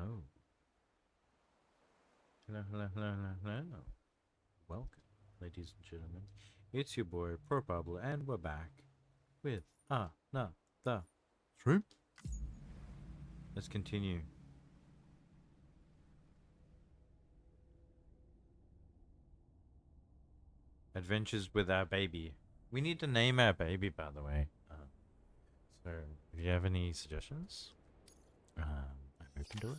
Oh. Hello, hello, hello, hello, hello. Welcome, ladies and gentlemen. It's your boy, Pro Pablo, and we're back with the stream. Let's continue. Adventures with our baby. We need to name our baby, by the way. So, if you have any suggestions, I'm open to it.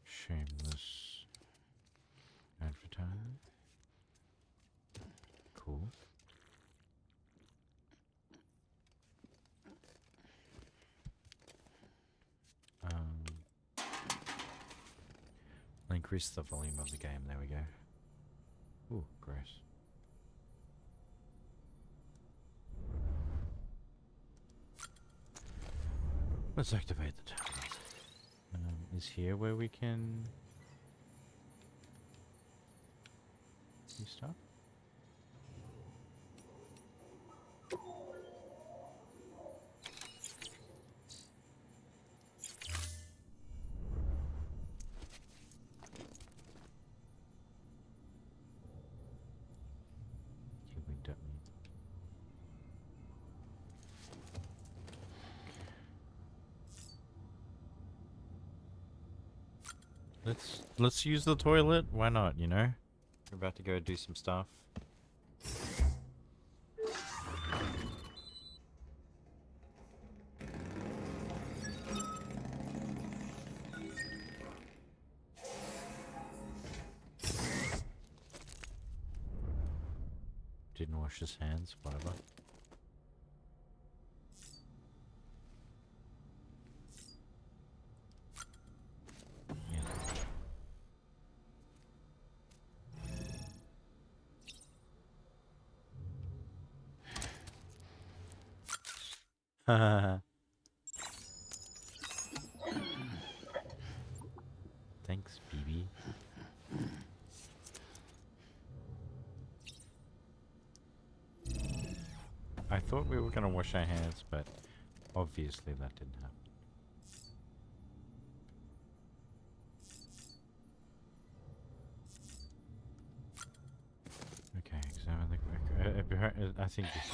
Shameless advertising. Cool. I'll increase the volume of the game. There we go. Ooh, gross. Let's activate the tablet. Is here where we can do stuff? He winked at me. Let's use the toilet. Why not, you know? We're about to go do some stuff. Didn't wash his hands, whatever. Yeah. Thanks, BB. I thought we were gonna wash our hands, but obviously that didn't happen. Okay, examine the... I think this is...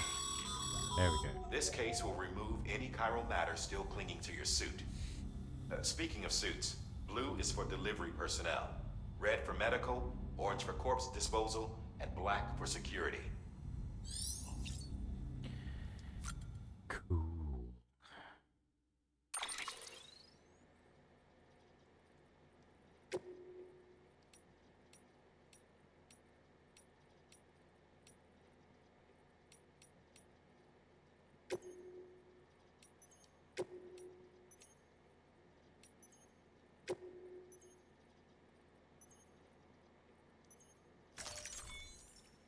There we go. This case will remove any chiral matter still clinging to your suit. Speaking of suits, blue is for delivery personnel, red for medical, orange for corpse disposal, and black for security. Cool.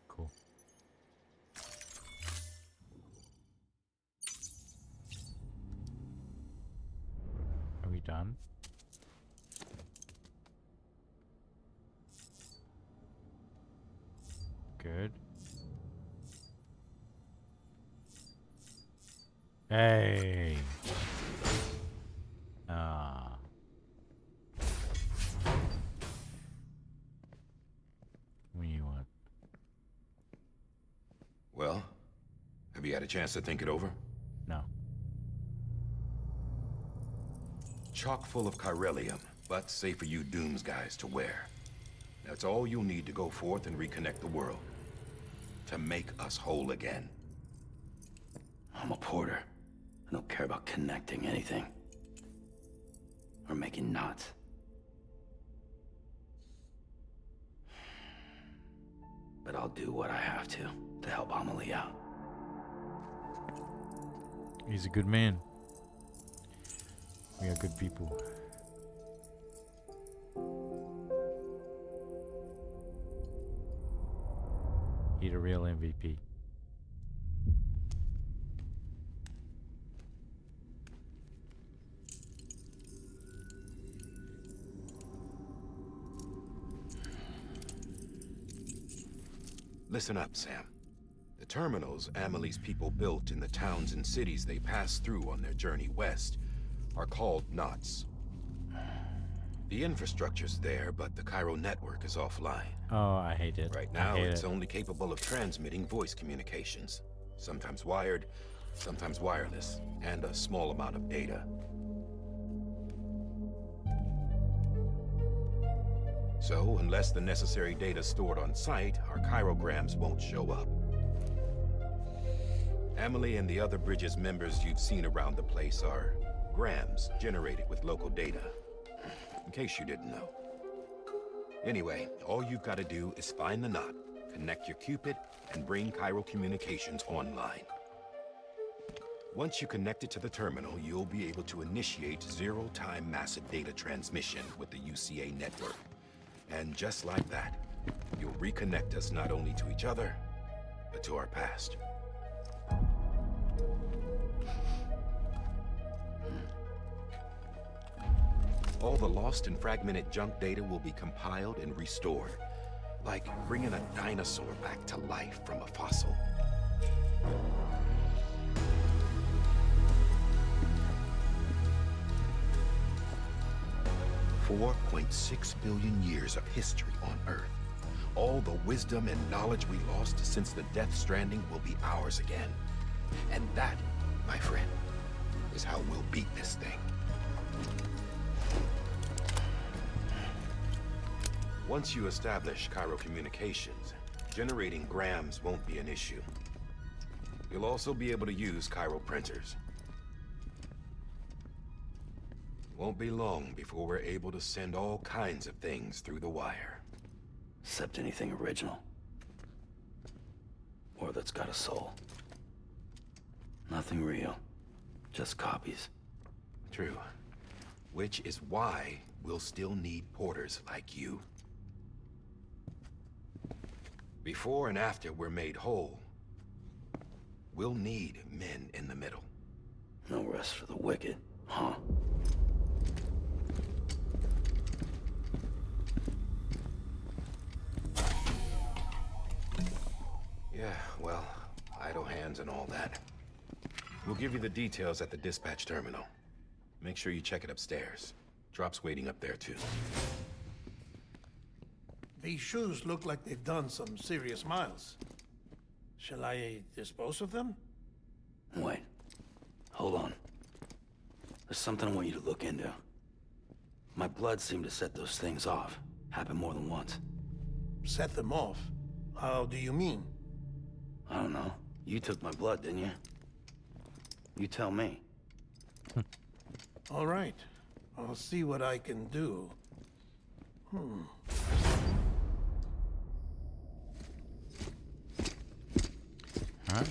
Cool. Are we done? Good. Hey. Ah. What do you want? Well, have you had a chance to think it over? No. Chock full of chiralium, but safe for you Dooms guys to wear. That's all you'll need to go forth and reconnect the world. To make us whole again. I'm a porter. I don't care about connecting anything. Or making knots. But I'll do what I have to help Amelie out. He's a good man. We are good people. He's a real MVP. Listen up, Sam. The terminals Amelie's people built in the towns and cities they passed through on their journey west are called knots. The infrastructure's there, but the Cairo network is offline. Oh, I hate it. Right I now, hate it's it. only capable of transmitting voice communications. Sometimes wired, sometimes wireless, and a small amount of data. So, unless the necessary data stored on site, our chirograms won't show up. Amelie and the other Bridges members you've seen around the place are grams generated with local data. In case you didn't know. Anyway, all you've got to do is find the knot, connect your Cupid, and bring Cairo Communications online. Once you connect it to the terminal, you'll be able to initiate zero-time massive data transmission with the UCA network. And just like that, you'll reconnect us not only to each other, but to our past. All the lost and fragmented junk data will be compiled and restored, like bringing a dinosaur back to life from a fossil. $4.6 billion years of history on Earth. All the wisdom and knowledge we lost since the Death Stranding will be ours again. And that, my friend, is how we'll beat this thing. Once you establish Cairo Communications, generating grams won't be an issue. You'll also be able to use Cairo printers. Won't be long before we're able to send all kinds of things through the wire. Except anything original. Or that's got a soul. Nothing real. Just copies. True. Which is why we'll still need porters like you. Before and after we're made whole, we'll need men in the middle. No rest for the wicked, huh? Yeah, well, idle hands and all that. We'll give you the details at the dispatch terminal. Make sure you check it upstairs. Drop's waiting up there too. These shoes look like they've done some serious miles. Shall I dispose of them? Wait. Hold on. There's something I want you to look into. My blood seemed to set those things off. Happened more than once. Set them off? How do you mean? I don't know. You took my blood, didn't you? You tell me. All right. I'll see what I can do. Alright.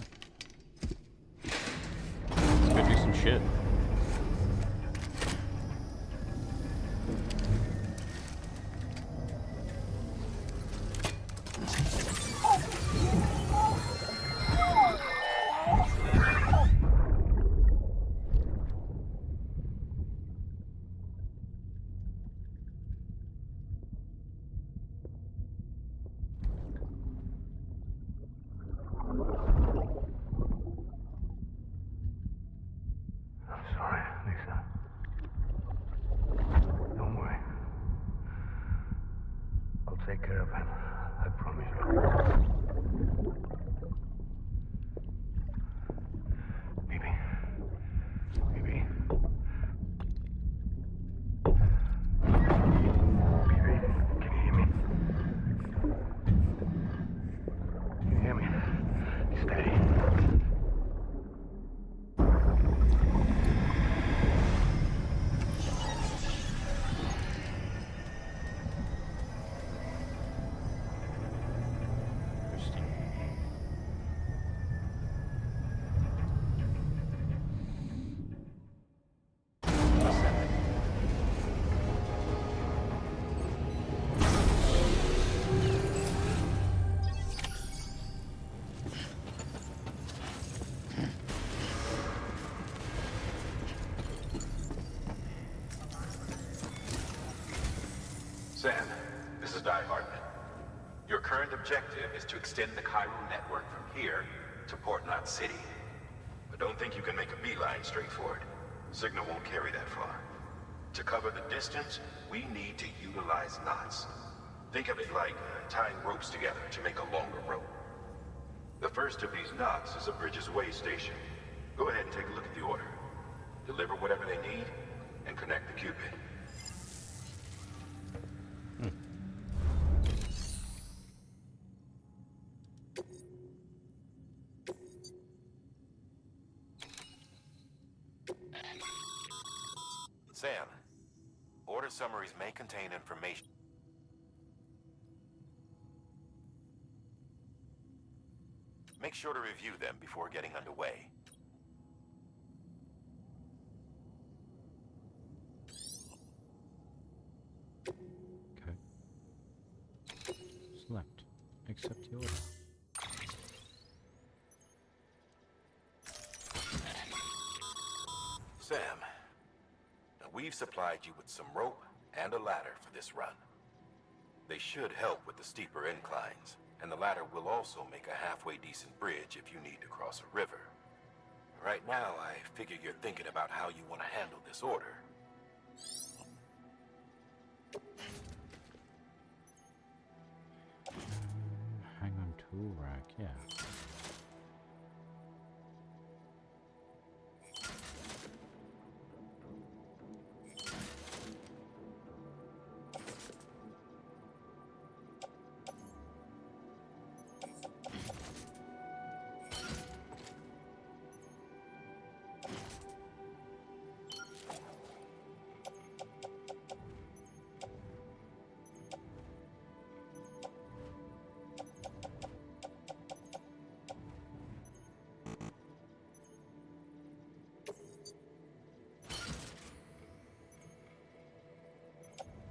Let's go do some shit. I'm sorry, Lisa. Don't worry. I'll take care of him. I promise you. Baby. Baby. Baby, can you hear me? Can you hear me? Steady. current objective is to extend the chiral network from here to Port Knot City. But don't think you can make a beeline straight for it. Signal won't carry that far. To cover the distance, we need to utilize knots. Think of it like tying ropes together to make a longer rope. The first of these knots is a Bridges Way station. Go ahead and take a look at the order. Deliver whatever they need, and connect the Cupid. Sam, order summaries may contain information. Make sure to review them before getting underway. Okay. Select. Accept the order. Sam, now we've supplied you with some rope and a ladder for this run. They should help with the steeper inclines, and the ladder will also make a halfway decent bridge if you need to cross a river. Right now, I figure you're thinking about how you want to handle this order. Hang on, tool rack, yeah.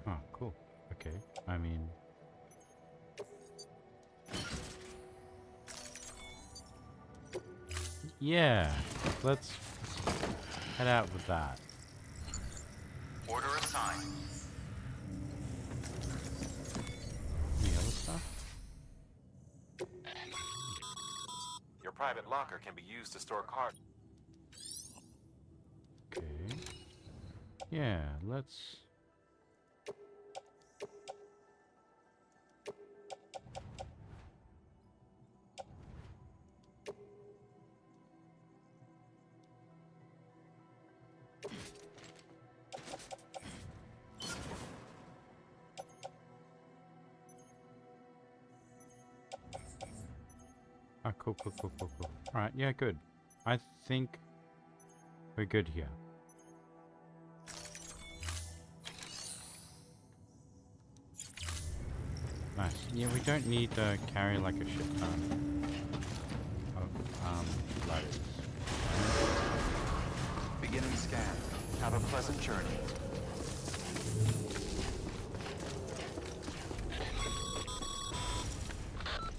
Oh, cool. Okay. I mean... Yeah, let's head out with that. Order assigned. Any other stuff? Your private locker can be used to store cards. Okay. Yeah, let's... Ah, cool. Alright, yeah, good. I think we're good here. Nice. Yeah, we don't need to carry like a shit ton of ladders. Beginning scan. Have a pleasant journey.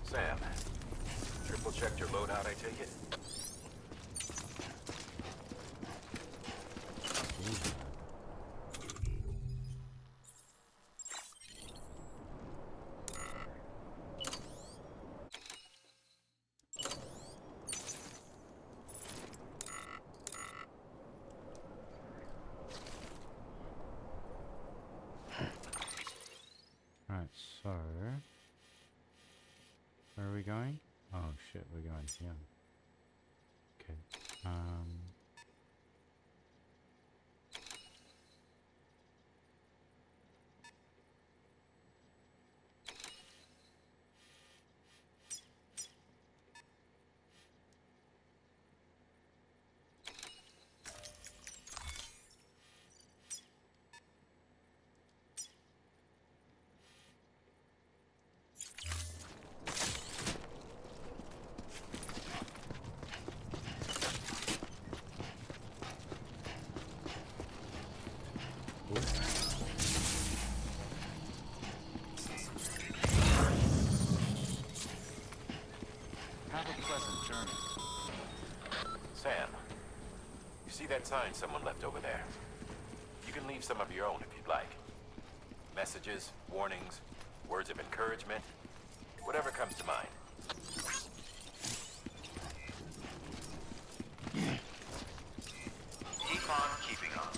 Sam, triple checked your loadout, I take it? Alright, so... where are we going? Oh shit, we're going here. Okay. Have a pleasant journey. Sam, you see that sign someone left over there? You can leave some of your own if you'd like. Messages, warnings, words of encouragement. Whatever comes to mind. Keep on keeping on.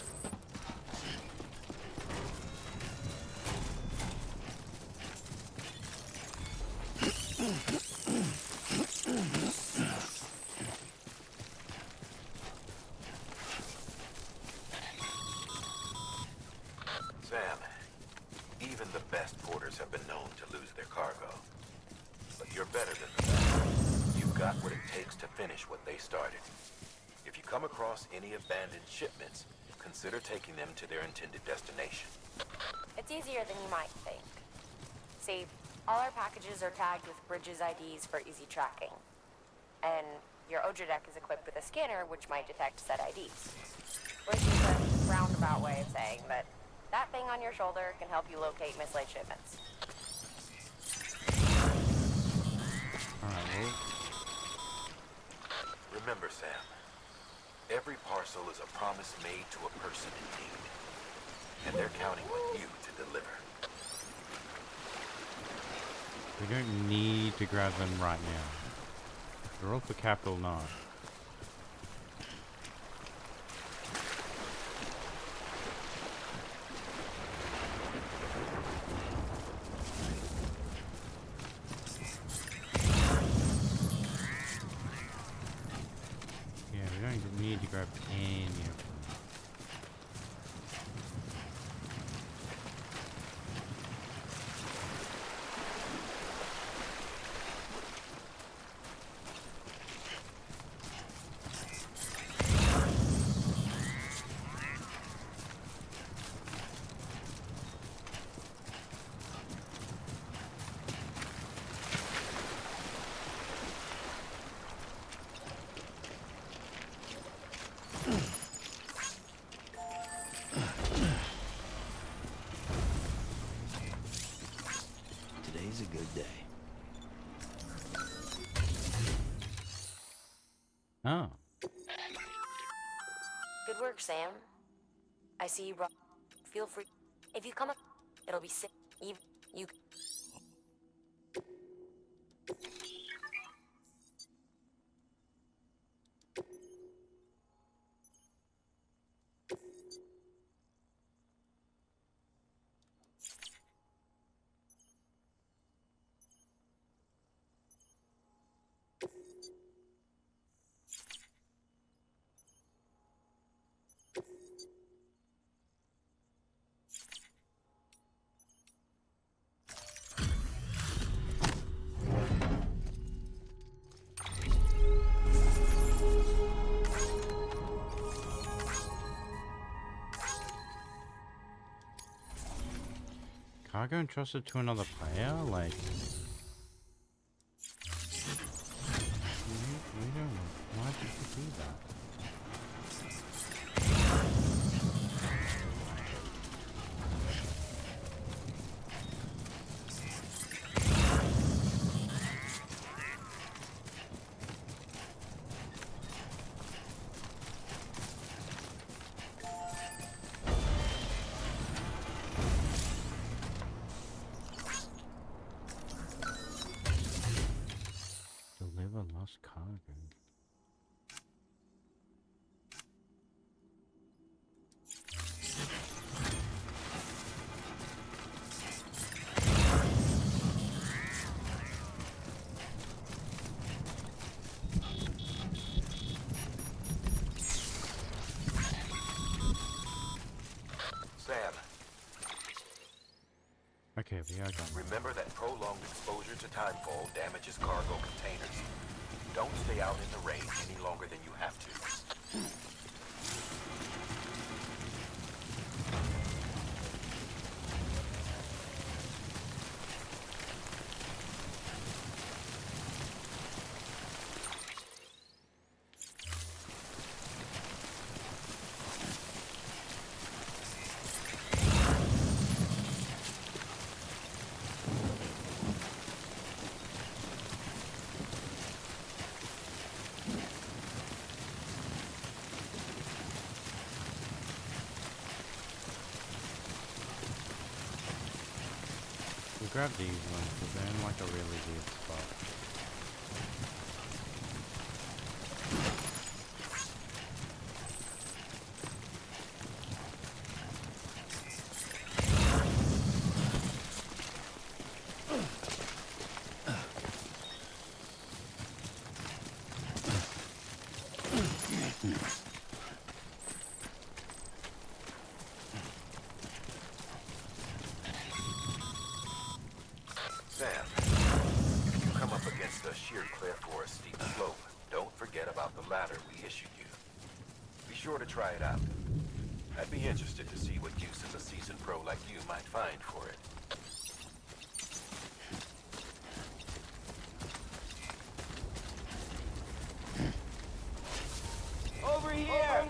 Sam, even the best porters have been known to lose their cargo. But you're better than the best. You've got what it takes to finish what they started. If you come across any abandoned shipments, consider taking them to their intended destination. It's easier than you might think. See, all our packages are tagged with Bridges IDs for easy tracking. And your Odra deck is equipped with a scanner which might detect said IDs. Which is a roundabout way of saying that that thing on your shoulder can help you locate mislaid shipments. Alright, well, Remember, Sam, every parcel is a promise made to a person in need. And they're counting on you to deliver. we don't need to grab them right now. Roll for capital now. Yeah, we don't even need to grab any of them. Today's a good day. Oh. Good work, Sam. I see you brought... Feel free... If you come up, it'll be sick. Even you... Cargo entrusted to another player? Like... We don't... Why did you do that? Deliver lost cargo. Sam, Okay, we are done. remember that prolonged exposure to timefall damages cargo containers. Don't stay out in the rain any longer than you have to. We grab these ones because they're in like a really weird spot. Sam, if you come up against a sheer cliff or a steep slope, don't forget about the ladder we issued you. Be sure to try it out. I'd be interested to see what use a seasoned pro like you might find for it. Over here!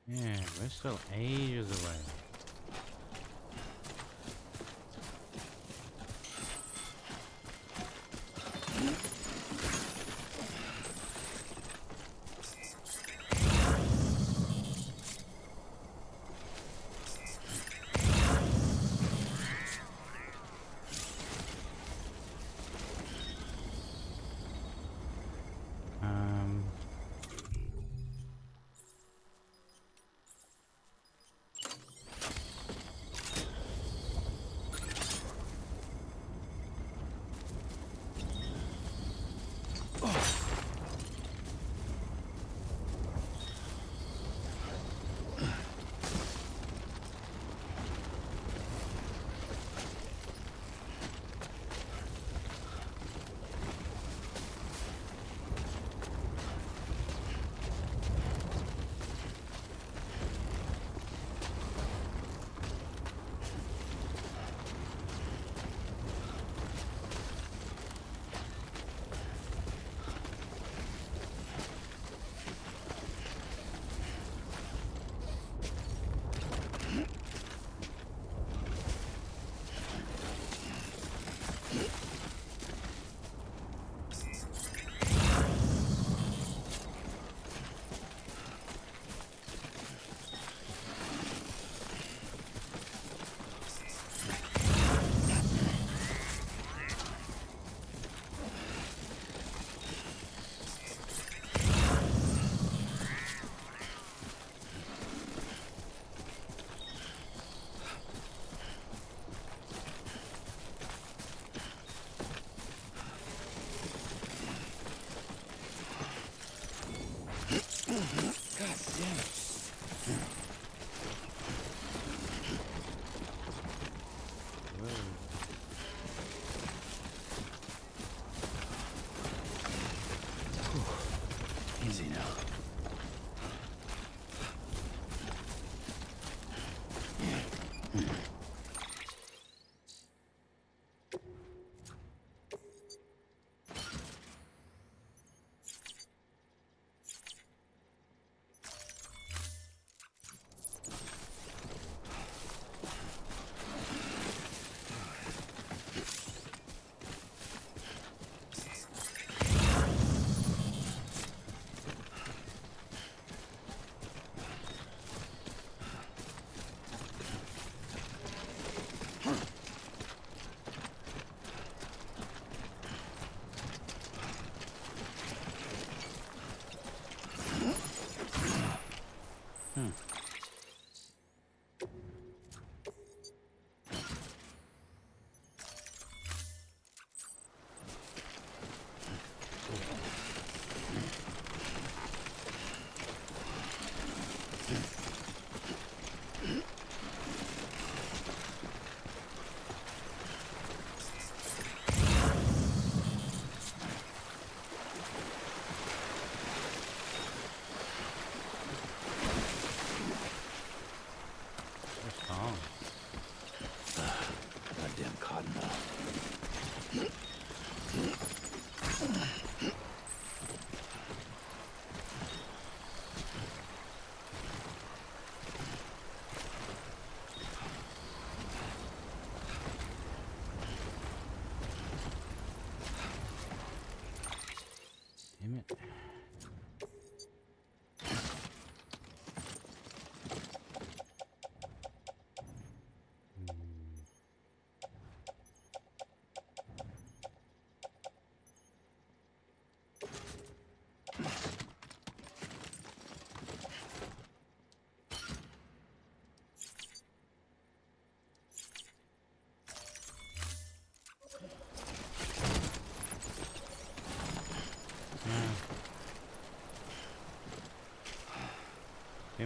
Yeah, we're still ages away.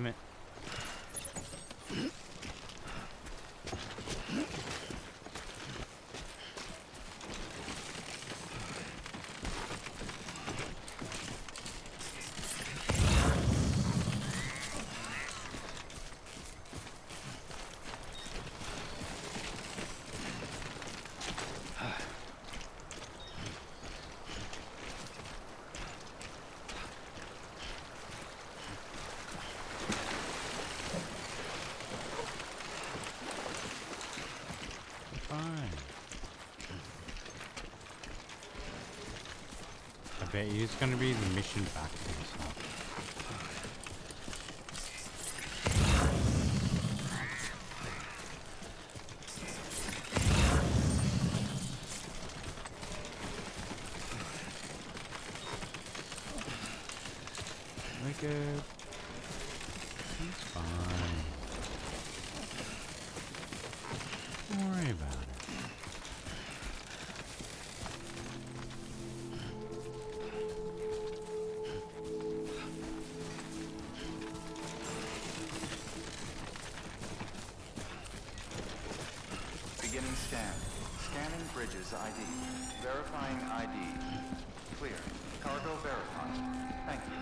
Damn it. I bet you it's gonna be the mission back to the top. Like it. It's fine. Don't worry about it. Beginning scan. Scanning Bridges ID. Verifying ID. Clear. Cargo verified. Thank you.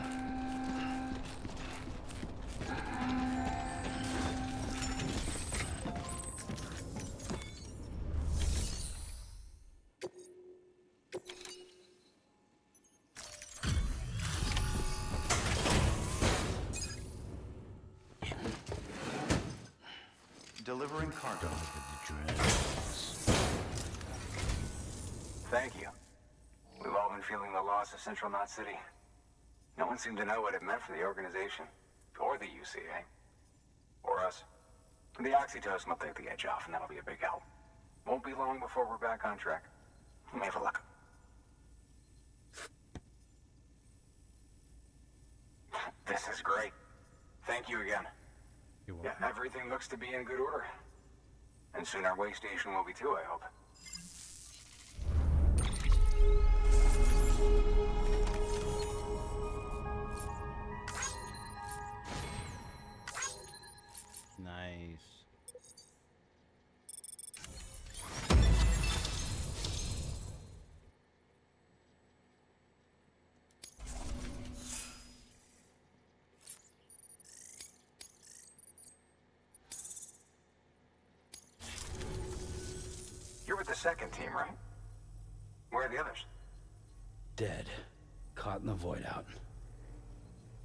Delivering cargo. Thank you. We've all been feeling the loss of Central Knot City. No one seemed to know what it meant for the organization, or the UCA, or us. The oxytocin will take the edge off, and that'll be a big help. Won't be long before we're back on track. You may have a look. This is great. Thank you again. You're welcome. Yeah, everything looks to be in good order. And soon our way station will be too, I hope. Nice. You're with the second team, right? Where are the others? Dead. Caught in the void out.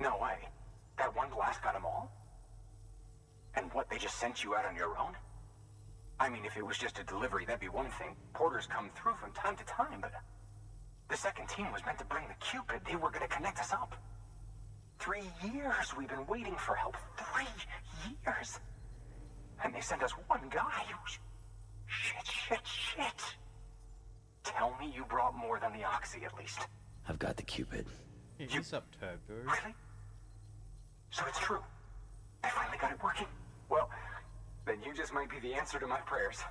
No way. That one blast got them all? And what, they just sent you out on your own? I mean, if it was just a delivery, that'd be one thing. Porters come through from time to time, but... The second team was meant to bring the Cupid. They were gonna connect us up. 3 years we've been waiting for help. 3 years! And they sent us one guy. Shit. Tell me you brought more than the Oxy, at least. I've got the Cupid. He's up Turbo. Really? So it's true. I finally got it working. Well, then you just might be the answer to my prayers.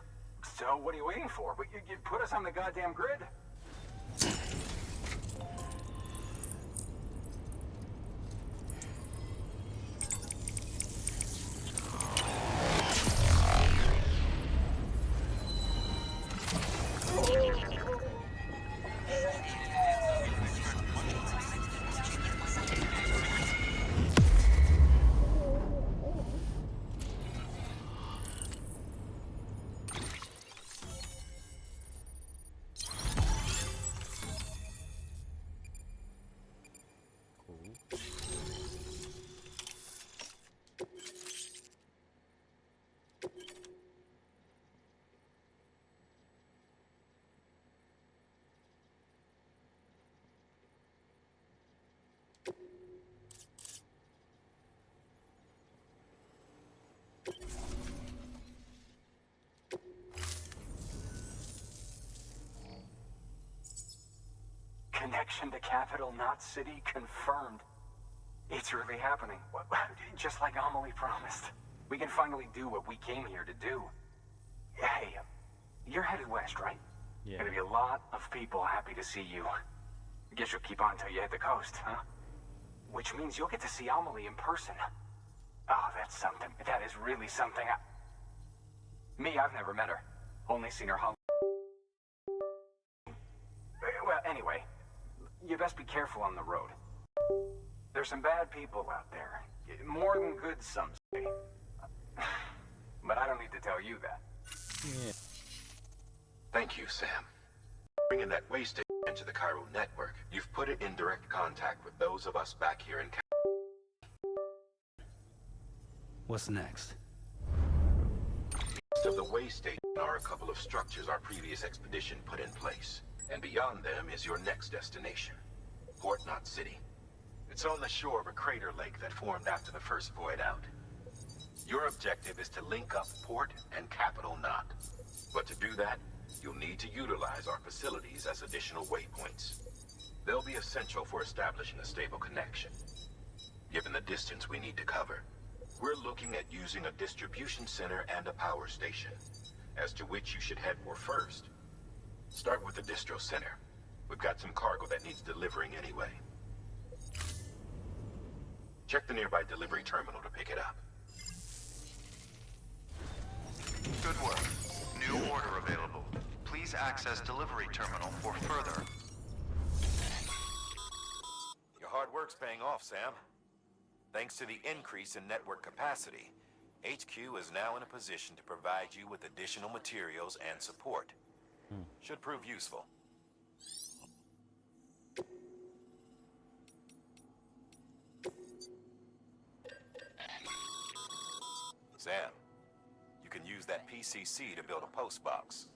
So what are you waiting for? But you put us on the goddamn grid. Connection to Capital Knot City confirmed. It's really happening. Just like Amelie promised. We can finally do what we came here to do. Hey, you're headed west, right? Yeah. Gonna be a lot of people happy to see you. I guess you'll keep on till you hit the coast, huh? Which means you'll get to see Amelie in person. Oh, that's something. That is really something. Me, I've never met her. Only seen her hung. Well, anyway, you best be careful on the road. There's some bad people out there. More than good, some say. But I don't need to tell you that. Yeah. Thank you, Sam. Bringing that way station into the Cairo network, you've put it in direct contact with those of us back here in What's next? East of the way station are a couple of structures our previous expedition put in place. And beyond them is your next destination, Port Knot City. It's on the shore of a crater lake that formed after the first void out. Your objective is to link up Port and Capital Knot. But to do that, you'll need to utilize our facilities as additional waypoints. They'll be essential for establishing a stable connection. Given the distance we need to cover, we're looking at using a distribution center and a power station, as to which you should head for first. Start with the distro center. We've got some cargo that needs delivering anyway. Check the nearby delivery terminal to pick it up. Good work. New order available. Please access delivery terminal for further. Your hard work's paying off, Sam. Thanks to the increase in network capacity, HQ is now in a position to provide you with additional materials and support. Should prove useful. Sam, you can use that PCC to build a post box.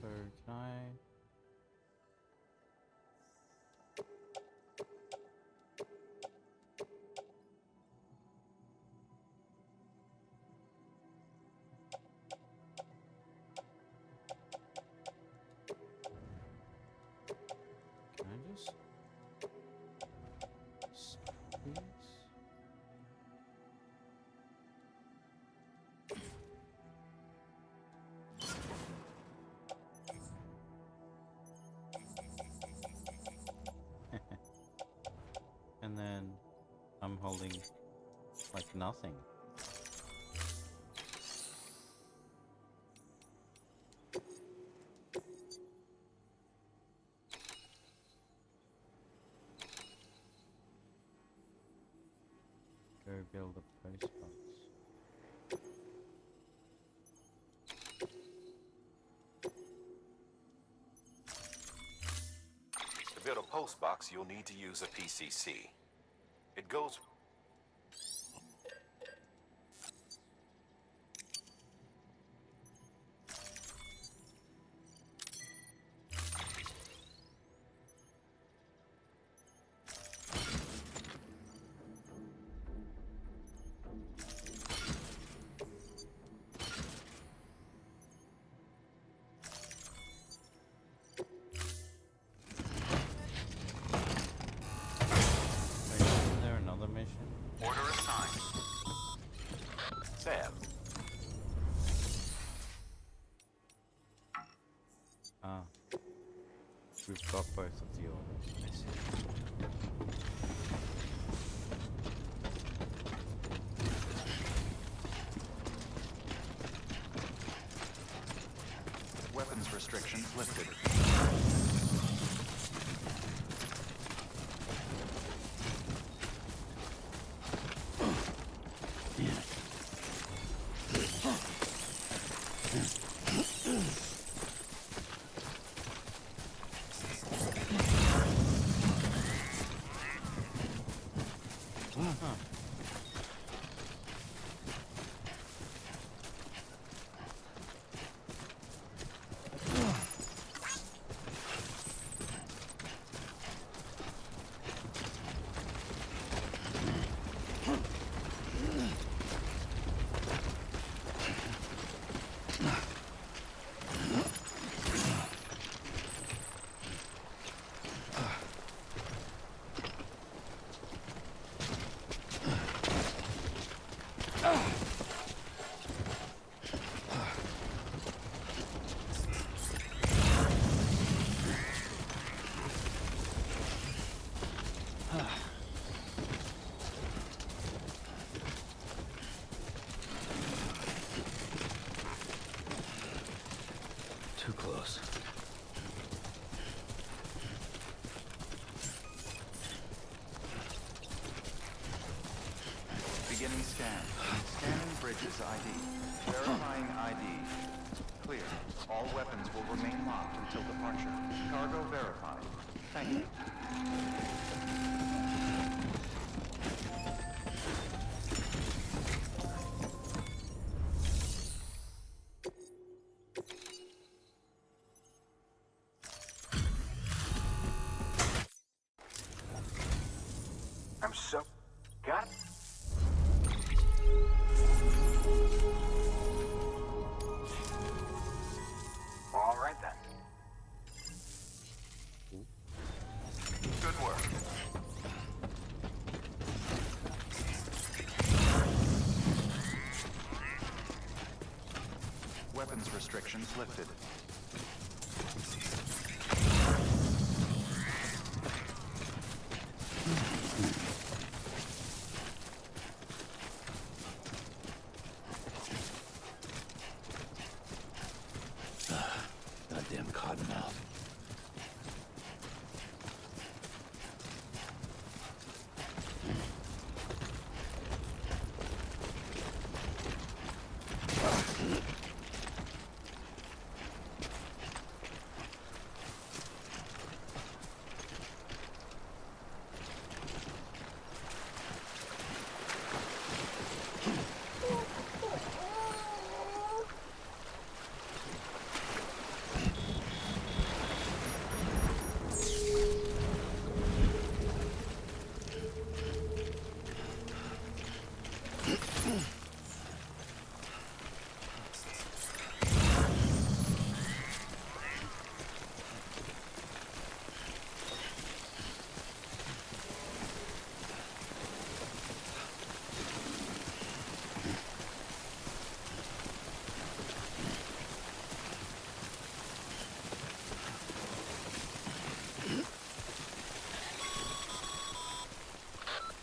So can I? Can I just squeeze? And then I'm holding like nothing. Go build a post box. To build a post box, you'll need to use a PCC. It goes... Wait, isn't there another mission? Order assigned. Sam, Ah. We've got both of the orders. I see. Weapons restrictions lifted. Too close. Beginning scan. Scanning Bridges ID. Verifying ID. Clear. All weapons will remain locked until departure. Cargo verified. Thank you. I'm so... Got it. All right then. Good work. Weapons restrictions lifted. Goddamn cottonmouth.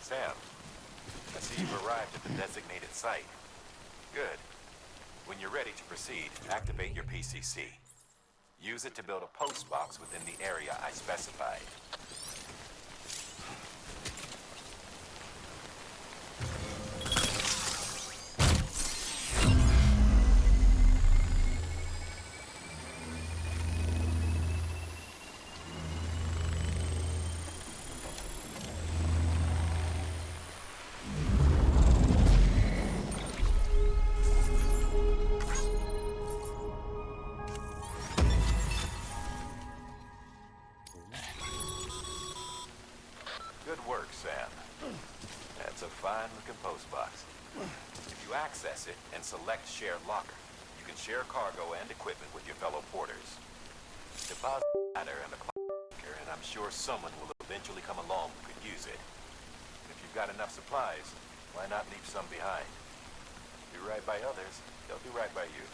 Sam, I see you've arrived at the designated site. Good. When you're ready to proceed, activate your PCC. Use it to build a post box within the area I specified. Good work, Sam. That's a fine-looking post box. If you access it and select Share Locker, you can share cargo and equipment with your fellow porters. Deposit a ladder and a clocker, and I'm sure someone will eventually come along who could use it. And if you've got enough supplies, why not leave some behind? Do right by others, they'll do right by you.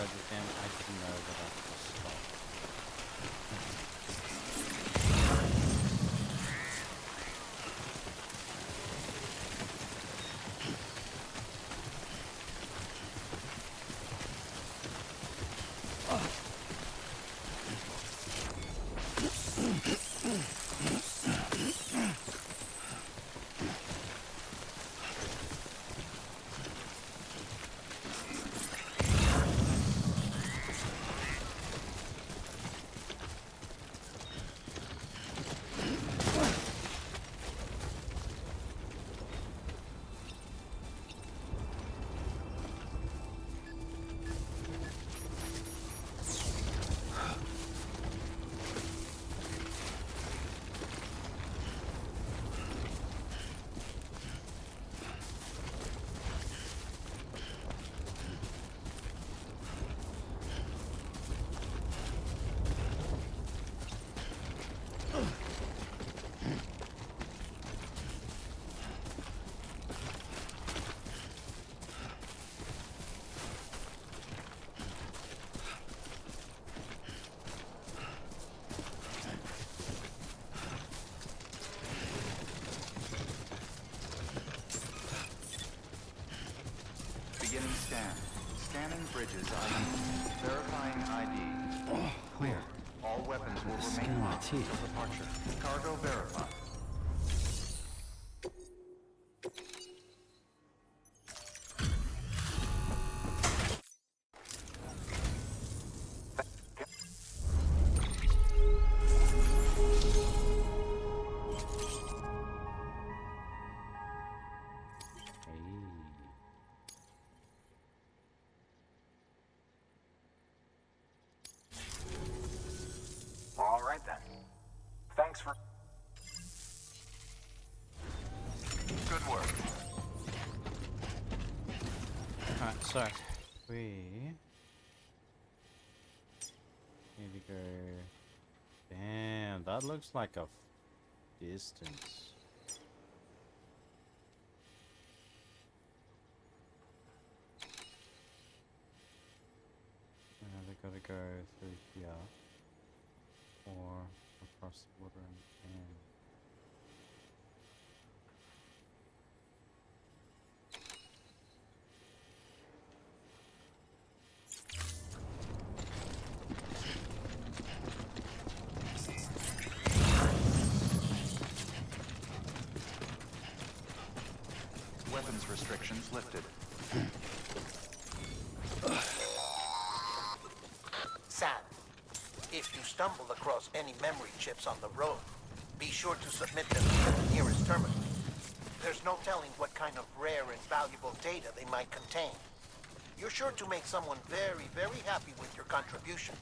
destroyed this game, I didn't know that I could just stop. Beginning scan. Scanning bridges ID. Verifying ID. Clear. All weapons will remain locked until departure. Cargo verified. All right then. Thanks for... Good work. Alright, so we need to go. Damn, that looks like a distance. They gotta go through here or across the water and Weapons restrictions lifted. Sam, if you stumble across any memory chips on the road, be sure to submit them to the nearest terminal. There's no telling what kind of rare and valuable data they might contain. You're sure to make someone very, very happy with your contribution.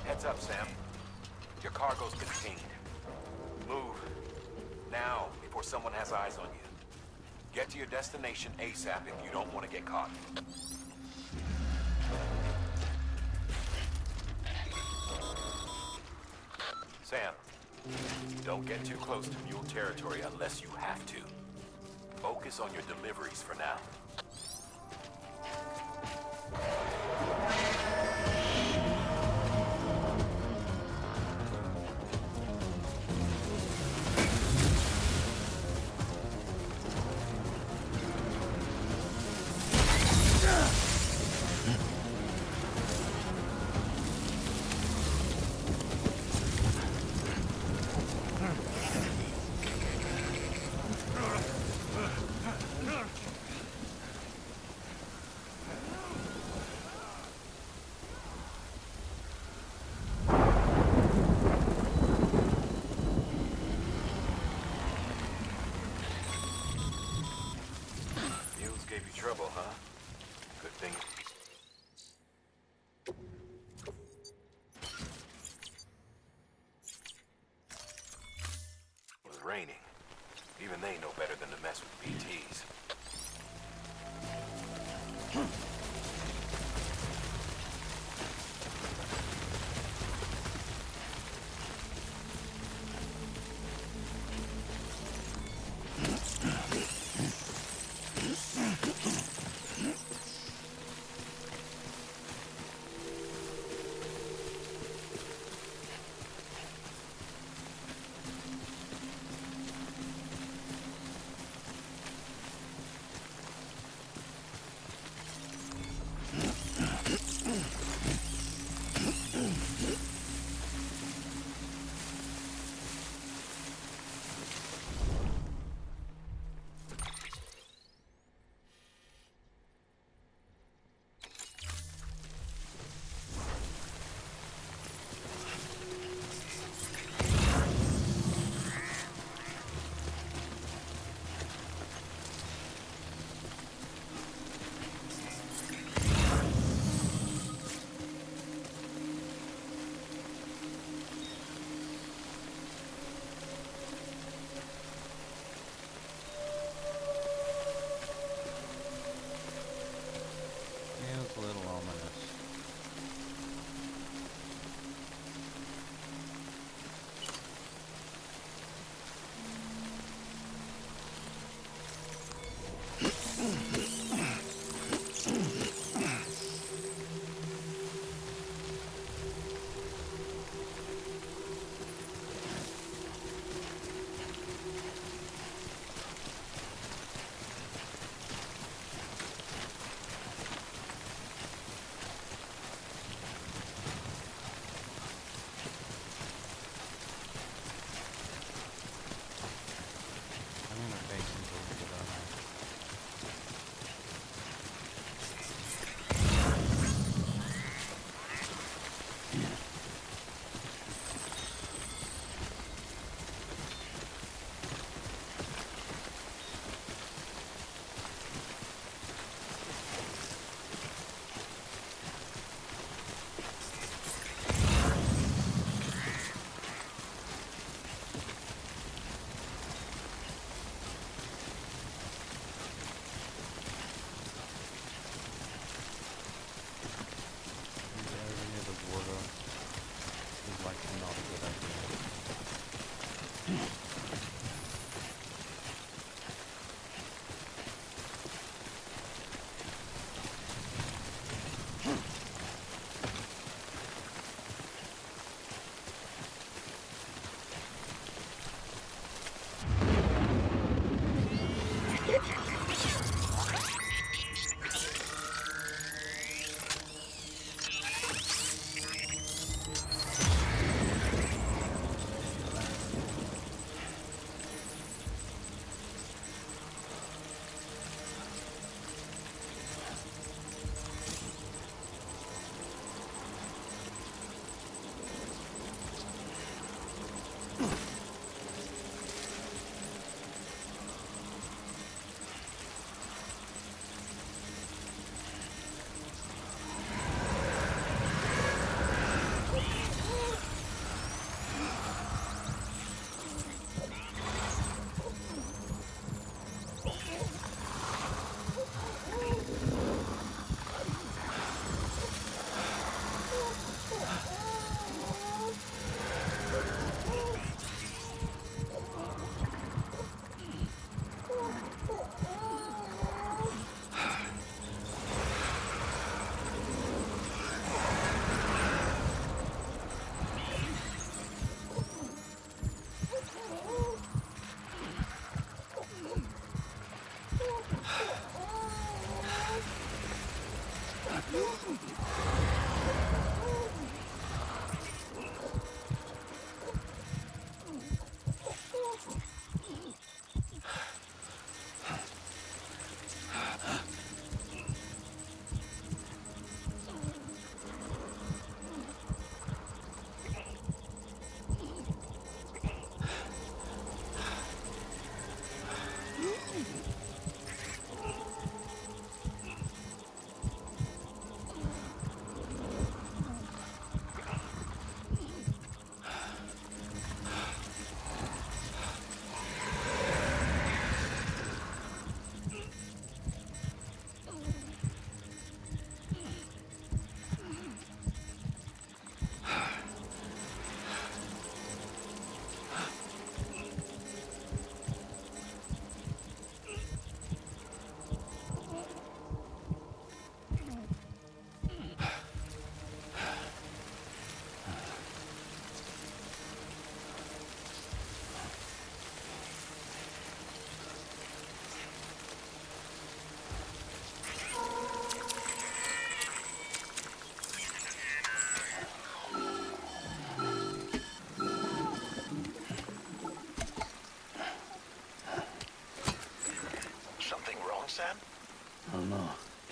Heads up, Sam. Your cargo's been pinged. Move. Now, before someone has eyes on you. Get to your destination ASAP if you don't want to get caught. Sam, don't get too close to mule territory unless you have to. Focus on your deliveries for now. trouble, huh? Good thing. It was raining. Even they know better than to mess with BTs.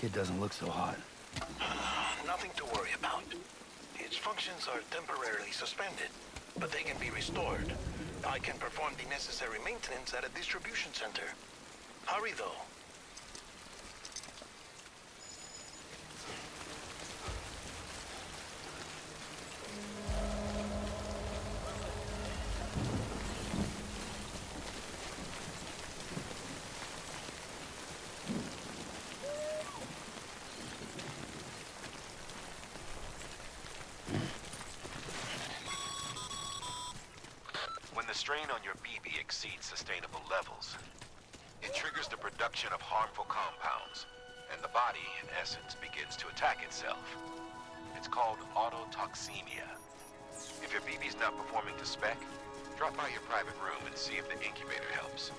Kid doesn't look so hot. Nothing to worry about. Its functions are temporarily suspended, but they can be restored. I can perform the necessary maintenance at a distribution center. Hurry, though. When the strain on your BB exceeds sustainable levels, it triggers the production of harmful compounds, and the body, in essence, begins to attack itself. It's called autotoxemia. If your BB's not performing to spec, drop by your private room and see if the incubator helps.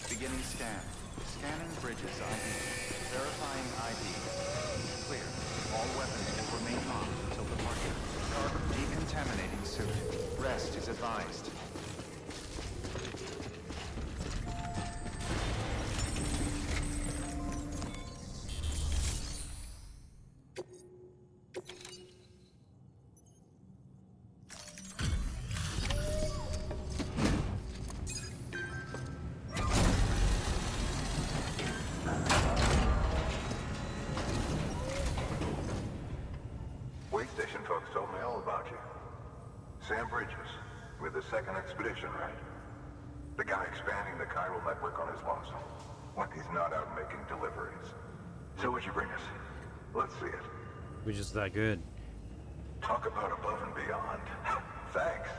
Beginning scan. Scanning Bridges ID. Verifying ID. Clear. All weapons will remain locked until departure. Decontaminating suit. Rest is advised. Way station folks told me all about you. Sam Bridges, with the second expedition, right? The guy expanding the chiral network on his lonesome, when he's not out making deliveries. So what'd you bring us? Let's see it. We're just that good. Talk about above and beyond. Thanks.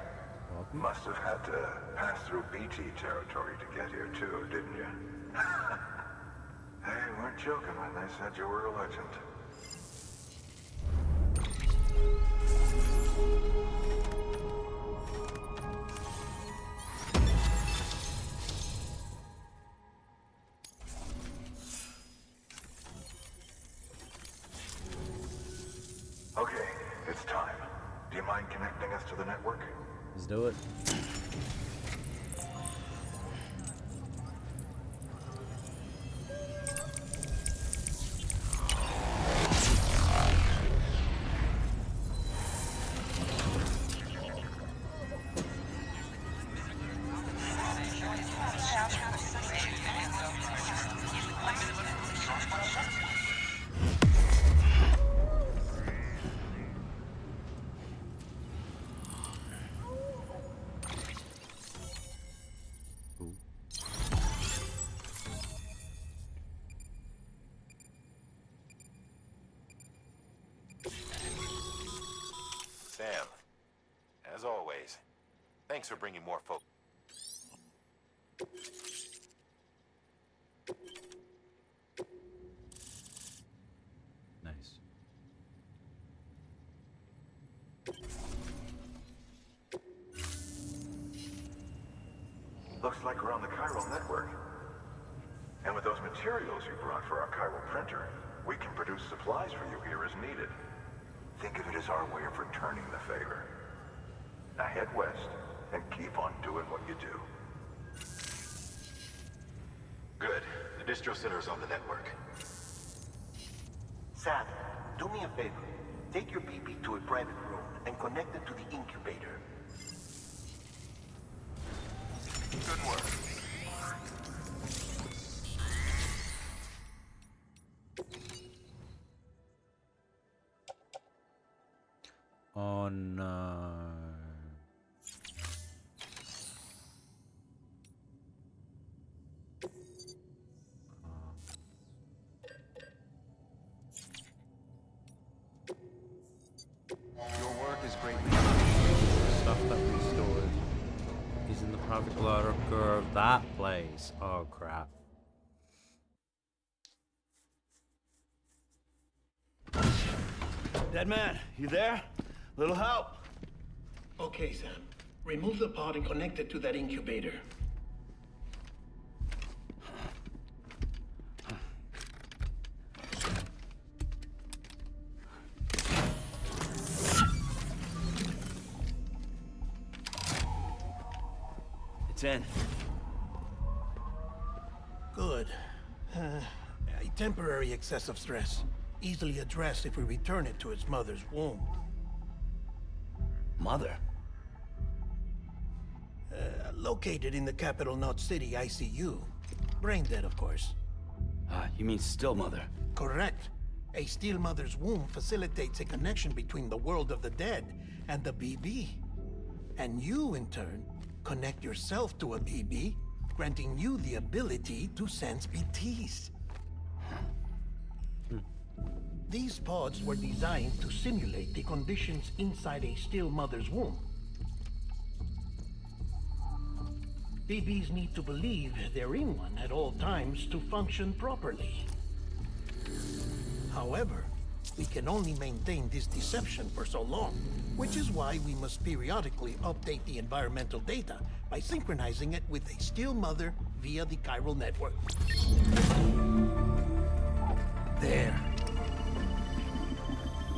Welcome. Must have had to pass through BT territory to get here too, didn't you? They weren't joking when they said you were a legend. Okay, it's time. Do you mind connecting us to the network? Let's do it. Sam, as always, thanks for bringing more folk. Nice. Looks like we're on the chiral network. And with those materials you brought for our chiral printer, we can produce supplies for you here as needed. Think of it as our way of returning the favor. Now head west and keep on doing what you do. Good. The distro center's on the network. Sam, do me a favor. Take your BB to a private room and connect it to the incubator. Good work. Oh no. Your work is greatly Stuff that we stored is in the perfect locker of that place. Oh crap. Dead man, you there? Little help? Okay, Sam. Remove the pod and connect it to that incubator. 10. Good. A temporary excess of stress. Easily addressed if we return it to its mother's womb. Mother? Located in the capital Knot City ICU. Brain dead, of course. You mean still mother? Correct. A steel mother's womb facilitates a connection between the world of the dead and the BB. And you, in turn, connect yourself to a BB, granting you the ability to sense BTs. These pods were designed to simulate the conditions inside a still mother's womb. BBs need to believe they're in one at all times to function properly. However, we can only maintain this deception for so long, which is why we must periodically update the environmental data by synchronizing it with a still mother via the chiral network. There.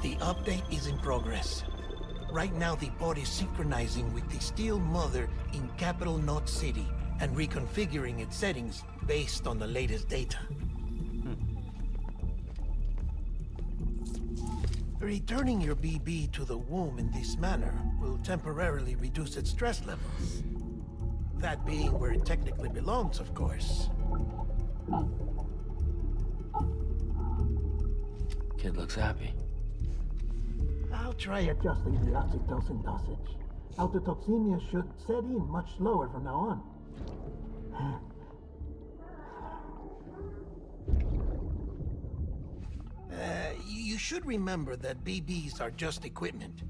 The update is in progress. Right now, the pod is synchronizing with the Steel Mother in Capital Knot City and reconfiguring its settings based on the latest data. Returning your BB to the womb in this manner will temporarily reduce its stress levels. That being where it technically belongs, of course. Kid looks happy. I'll try adjusting the oxytocin dosage. Autotoxemia should set in much slower from now on. You should remember that BBs are just equipment.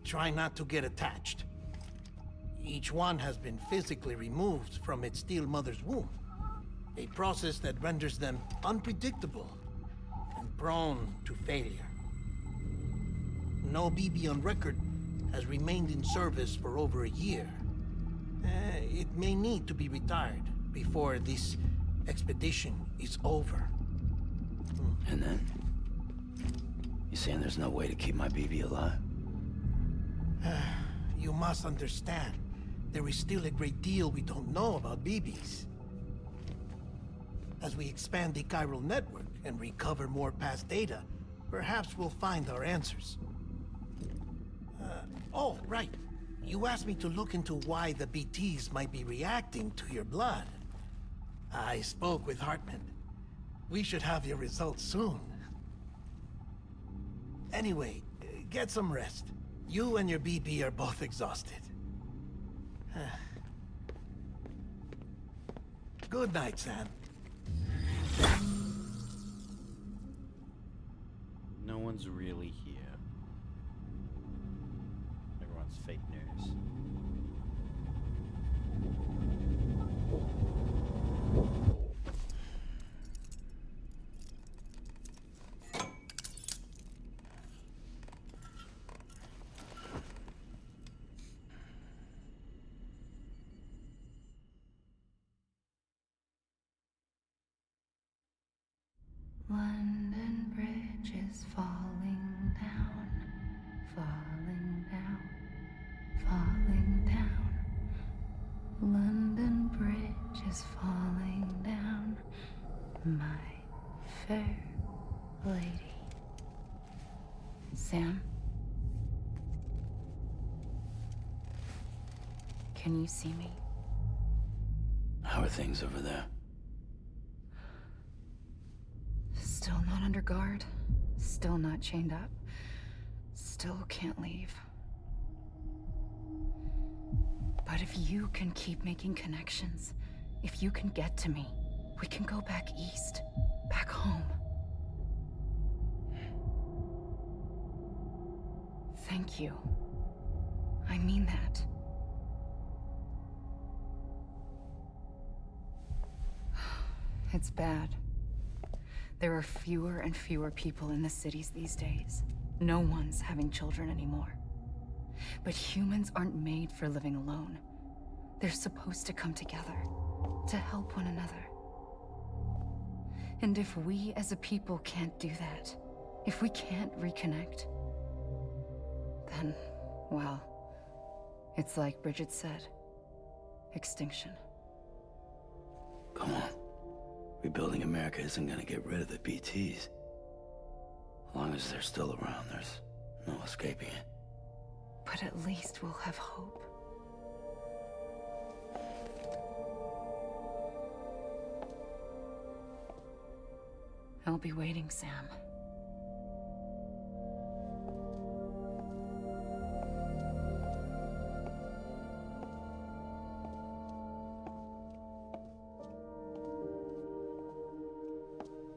Try not to get attached. Each one has been physically removed from its steel mother's womb. A process that renders them unpredictable and prone to failure. No BB on record has remained in service for over a year. It may need to be retired before this expedition is over. And then? You saying there's no way to keep my BB alive? You must understand, there is still a great deal we don't know about BBs. As we expand the chiral network and recover more past data, perhaps we'll find our answers. Oh, right. You asked me to look into why the BTs might be reacting to your blood. I spoke with Hartman. We should have your results soon. Anyway, get some rest. You and your BB are both exhausted. Good night, Sam. No one's really here. Everyone's fake news. London Bridge is falling down, falling down, falling down. London Bridge is falling down, my fair lady. Sam? Can you see me? How are things over there? Still not under guard, still not chained up, still can't leave. But if you can keep making connections, if you can get to me, we can go back east, back home. Thank you. I mean that. It's bad. There are fewer and fewer people in the cities these days. No one's having children anymore. But humans aren't made for living alone. They're supposed to come together, to help one another. And if we as a people can't do that, if we can't reconnect, then, well, it's like Bridget said. extinction. Come on. Rebuilding America isn't gonna get rid of the BTs. As long as they're still around, there's no escaping it. But at least we'll have hope. I'll be waiting, Sam.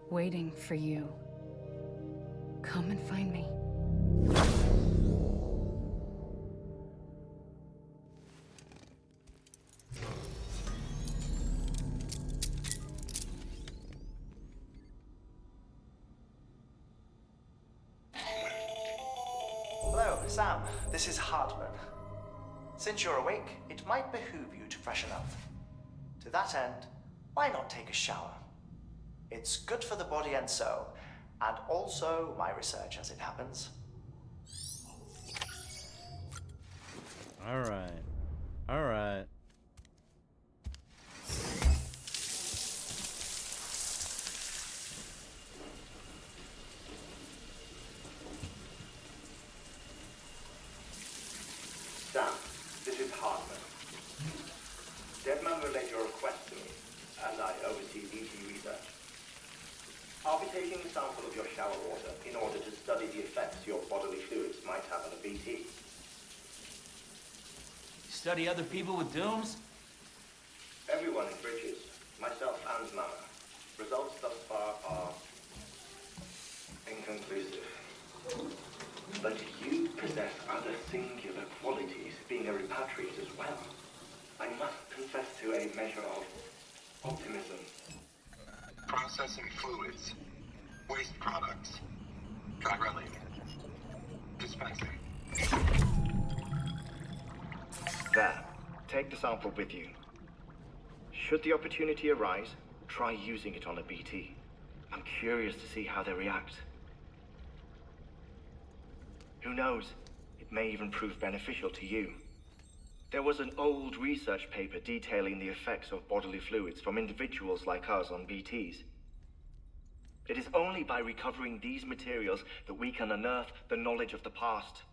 Waiting for you. Come and find me. Hello, Sam. This is Hartman. Since you're awake, it might behoove you to freshen up. To that end, why not take a shower? It's good for the body and soul, and also my research as it happens. Alright. Alright. Sam, this is Hartman. Deadman relayed your request to me, and I oversee BT research. I'll be taking a sample of your shower water in order to study the effects your bodily fluids might have on a BT. Study other people with dooms? Everyone in Bridges, myself and Mama. Results thus far are inconclusive. But you possess other singular qualities, being a repatriate as well. I must confess to a measure of optimism. Processing fluids. Waste products. Drilling. Dispensing. There. Take the sample with you. Should the opportunity arise, try using it on a BT. I'm curious to see how they react. Who knows? It may even prove beneficial to you. There was an old research paper detailing the effects of bodily fluids from individuals like us on BTs. It is only by recovering these materials that we can unearth the knowledge of the past.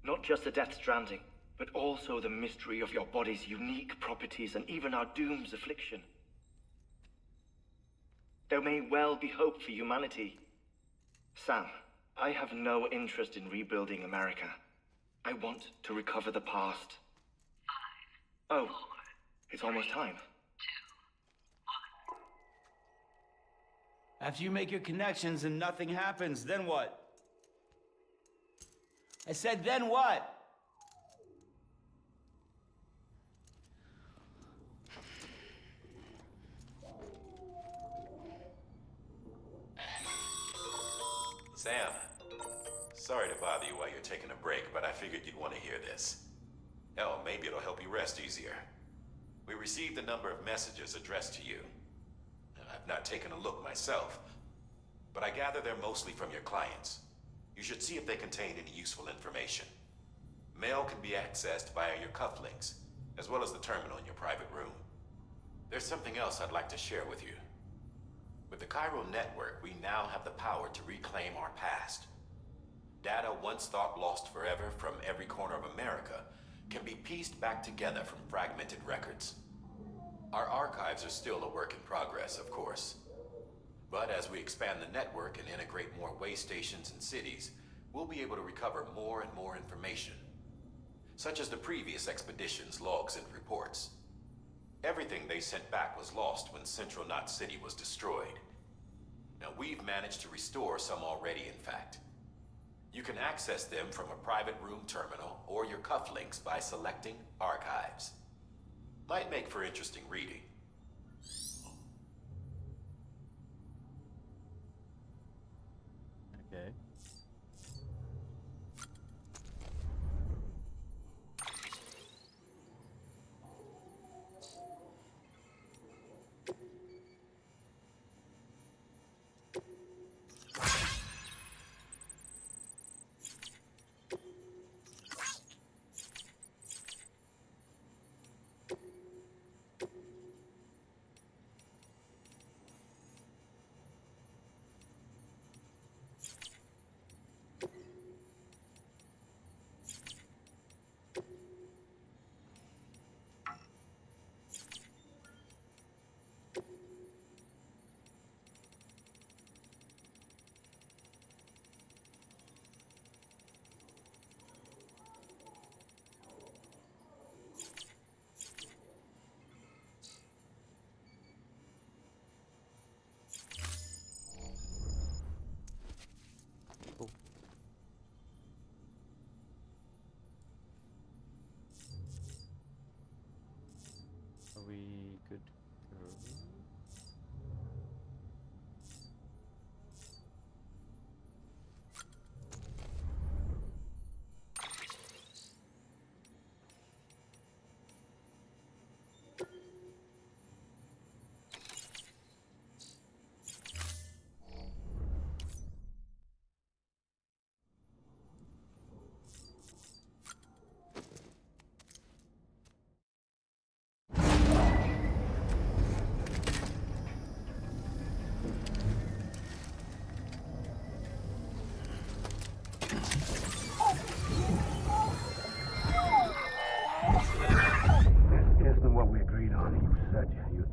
Not just the Death Stranding, but also the mystery of your body's unique properties and even our doom's affliction. There may well be hope for humanity. Sam, I have no interest in rebuilding America. I want to recover the past. 5, 4, it's almost time. 2, 1. After you make your connections and nothing happens, then what? I said, then what? Sam, sorry to bother you while you're taking a break, but I figured you'd want to hear this. Hell, maybe it'll help you rest easier. We received a number of messages addressed to you. I've not taken a look myself, but I gather they're mostly from your clients. You should see if they contain any useful information. Mail can be accessed via your cufflinks, as well as the terminal in your private room. There's something else I'd like to share with you. With the Chiral Network, we now have the power to reclaim our past. Data once thought lost forever from every corner of America can be pieced back together from fragmented records. Our archives are still a work in progress, of course. But as we expand the network and integrate more way stations and cities, we'll be able to recover more and more information, such as the previous expedition's logs and reports. Everything they sent back was lost when Central Knot City was destroyed. Now, we've managed to restore some already, in fact. You can access them from a private room terminal or your cufflinks by selecting Archives. Might make for interesting reading. Okay.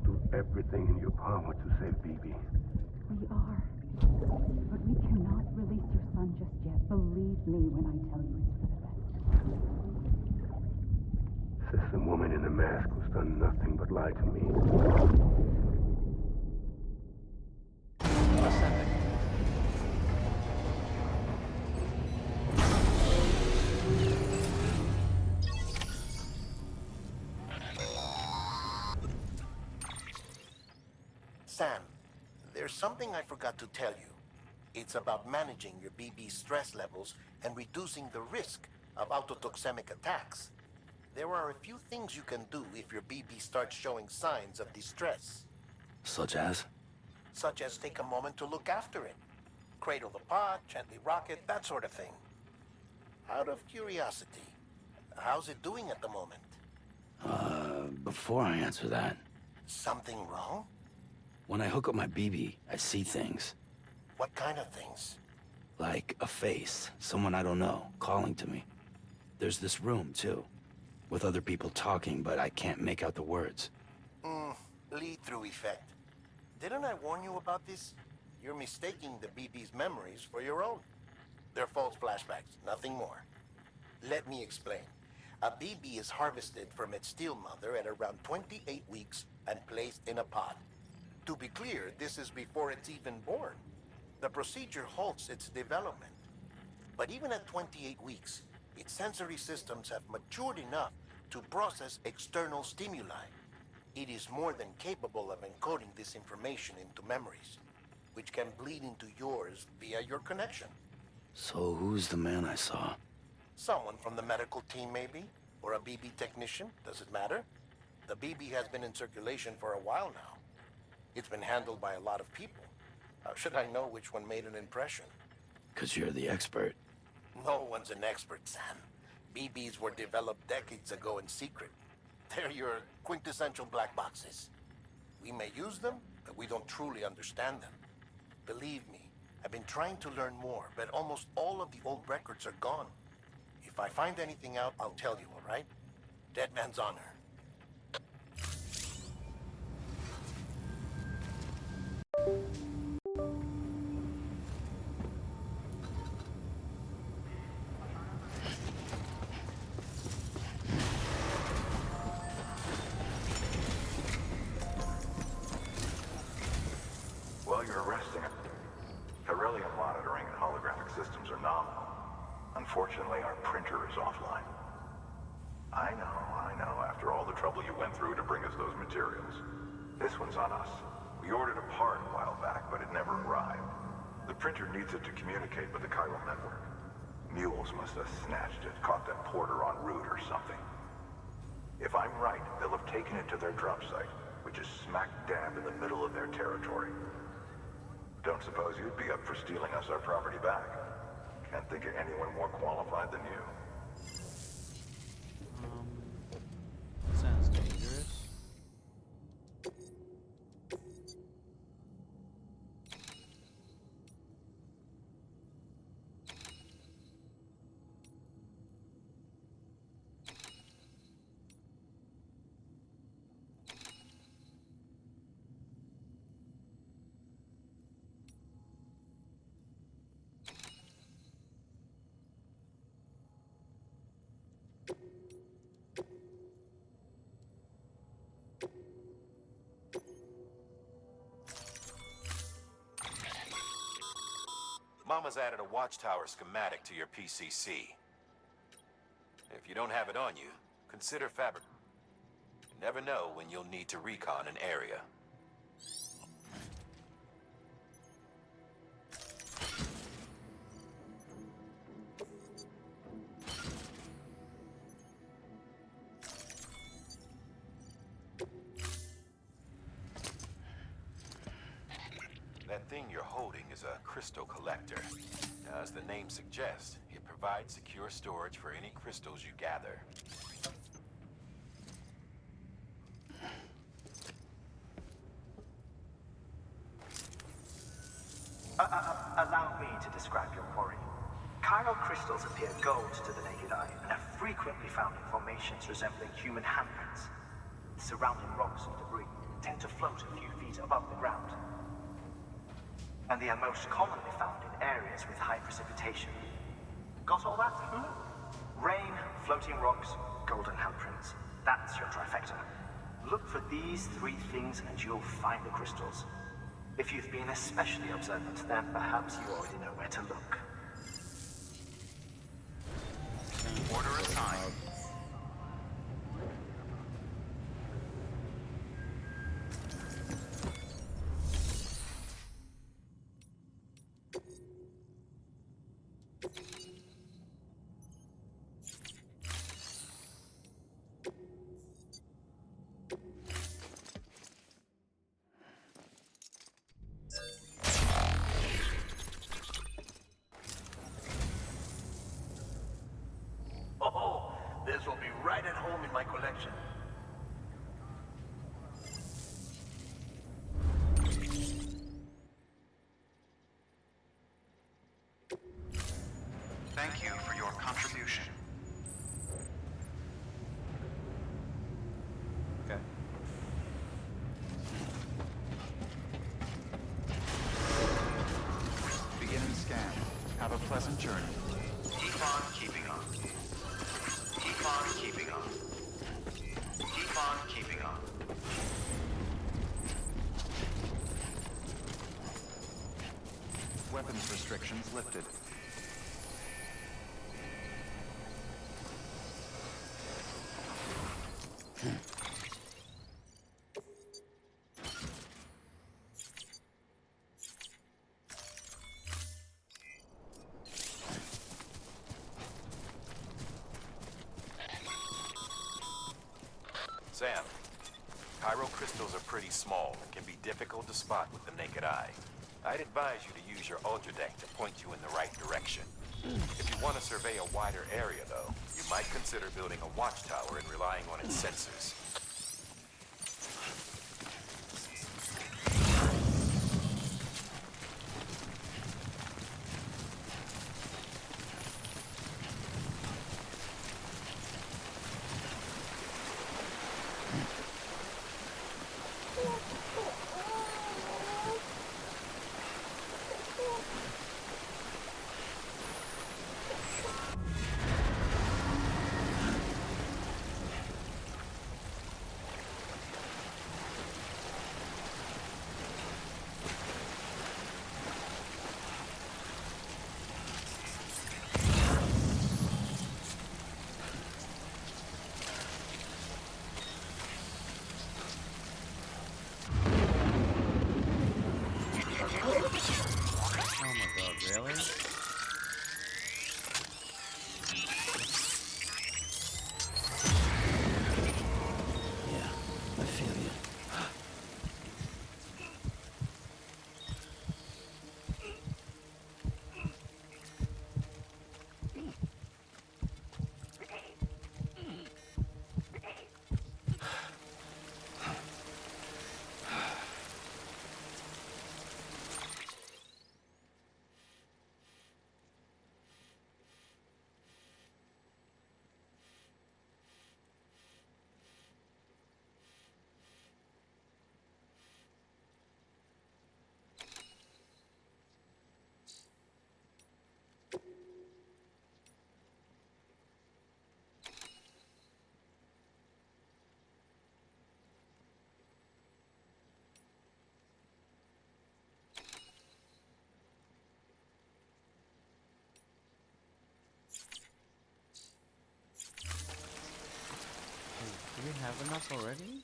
do everything in your power to save BB. We are. But we cannot release your son just yet. Believe me when I tell you it's for the best. Says the woman in the mask who's done nothing but lie to me. Sam, there's something I forgot to tell you. It's about managing your BB stress levels and reducing the risk of autotoxemic attacks. There are a few things you can do if your BB starts showing signs of distress. Such as? Such as take a moment to look after it. Cradle the pod, gently rock it, that sort of thing. Out of curiosity, how's it doing at the moment? Before I answer that, Something wrong? when I hook up my BB, I see things. What kind of things? Like a face, someone I don't know, calling to me. There's this room, too, with other people talking, but I can't make out the words. Lead-through effect. Didn't I warn you about this? You're mistaking the BB's memories for your own. They're false flashbacks, nothing more. Let me explain. A BB is harvested from its steel mother at around 28 weeks and placed in a pod. To be clear, this is before it's even born. The procedure halts its development. But even at 28 weeks, its sensory systems have matured enough to process external stimuli. It is more than capable of encoding this information into memories, which can bleed into yours via your connection. So who's the man I saw? Someone from the medical team, maybe? Or a BB technician? Does it matter? The BB has been in circulation for a while now. It's been handled by a lot of people. How should I know which one made an impression? 'Cause you're the expert. No one's an expert, Sam. BBs were developed decades ago in secret. They're your quintessential black boxes. We may use them, but we don't truly understand them. Believe me, I've been trying to learn more, but almost all of the old records are gone. If I find anything out, I'll tell you, all right? Dead man's honor. While you're arresting him, beryllium monitoring and holographic systems are nominal. Unfortunately, our printer is offline. I know. After all the trouble you went through to bring us those materials. This one's on us. We ordered a part a while back, but it never arrived. The printer needs it to communicate with the chiral network. Mules must have snatched it, caught that porter en route or something. If I'm right, they'll have taken it to their drop site, which is smack dab in the middle of their territory. Don't suppose you'd be up for stealing us our property back? Can't think of anyone more qualified than you. Sounds dangerous. Mama's added a watchtower schematic to your PCC. If you don't have it on you, consider fabric. You never know when you'll need to recon an area. That thing you're holding is a crystal collector. Now, as the name suggests, it provides secure storage for any crystals you gather. Allow me to describe your quarry. Chiral crystals appear gold to the naked eye and are frequently found in formations resembling human handprints, surrounding rocks and debris. tend to float a few feet above the ground. And they are most commonly found in areas with high precipitation. Got all that? Rain, floating rocks, golden handprints. That's your trifecta. Look for these three things and you'll find the crystals. If you've been especially observant, then perhaps you already know where to look. Order assigned. Oh, this will be right at home in my collection. Thank you for your contribution. Okay. Beginning scan. Have a pleasant journey. Keep on keeping on. Keep on keeping on. Keep on keeping on. Weapons restrictions lifted. Sam, chiral crystals are pretty small and can be difficult to spot with the naked eye. I'd advise you to use your Ultra Deck to point you in the right direction. If you want to survey a wider area, though, you might consider building a watchtower and relying on its sensors. Oh my god, really? Yeah, I feel you. Do we have enough already?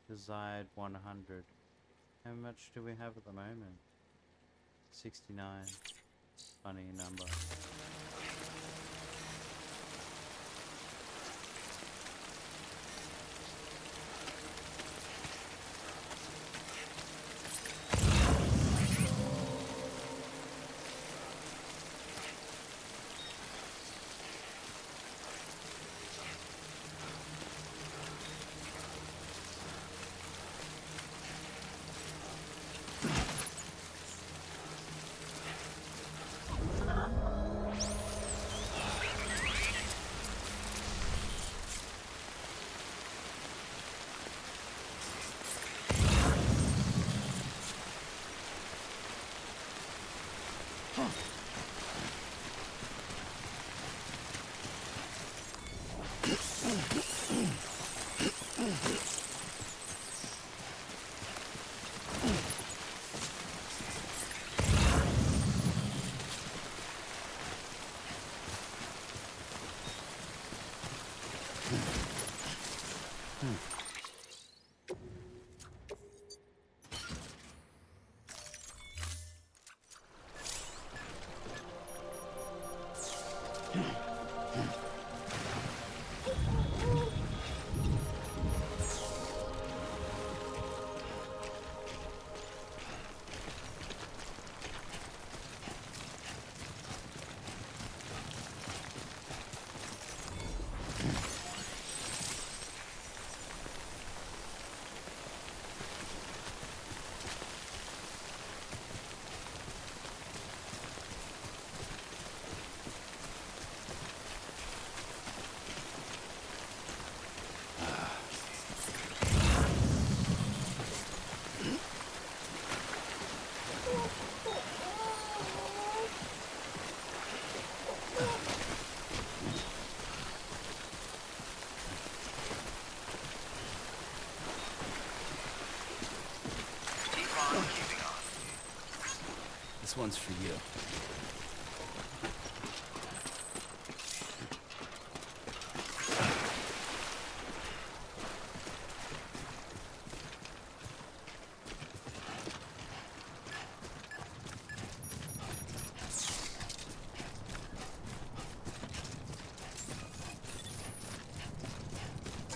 Desired 100. How much do we have at the moment? 69. Funny number. This one's for you.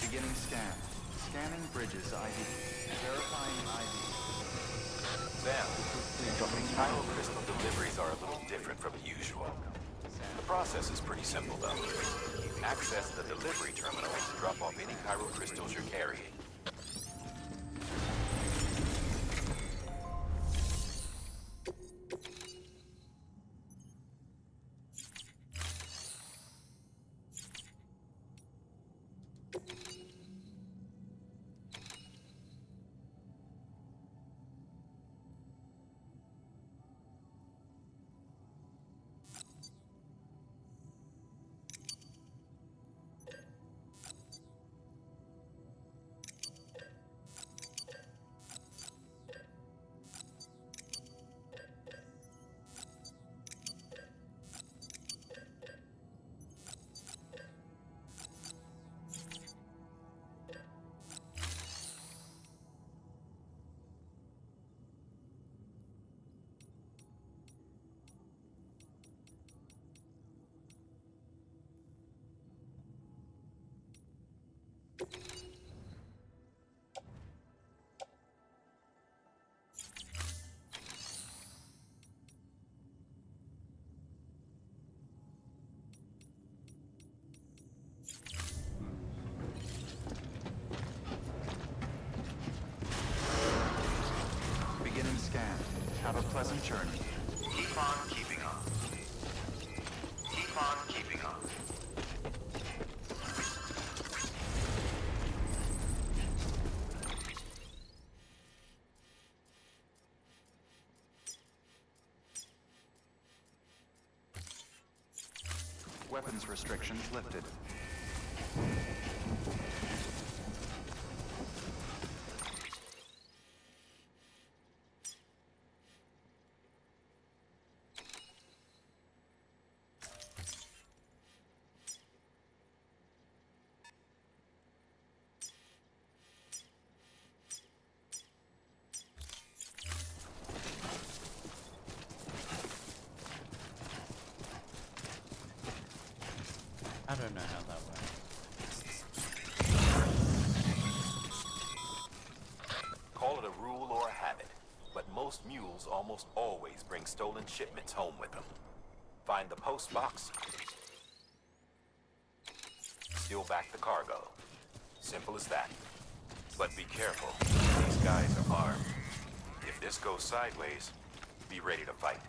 Beginning scan. Scanning Bridges ID. Verifying ID. Sam, chiral crystal deliveries are a little different from usual. The process is pretty simple, though. Access the delivery terminal to drop off any chiral crystals you're carrying. Beginning scan. Have a pleasant journey. Keep on keeping on. Keep on keeping on. Weapons restrictions lifted. I don't know how that works. Call it a rule or a habit, but most mules almost always bring stolen shipments home with them. Find the post box, steal back the cargo. Simple as that. But be careful, these guys are armed. If this goes sideways, be ready to fight.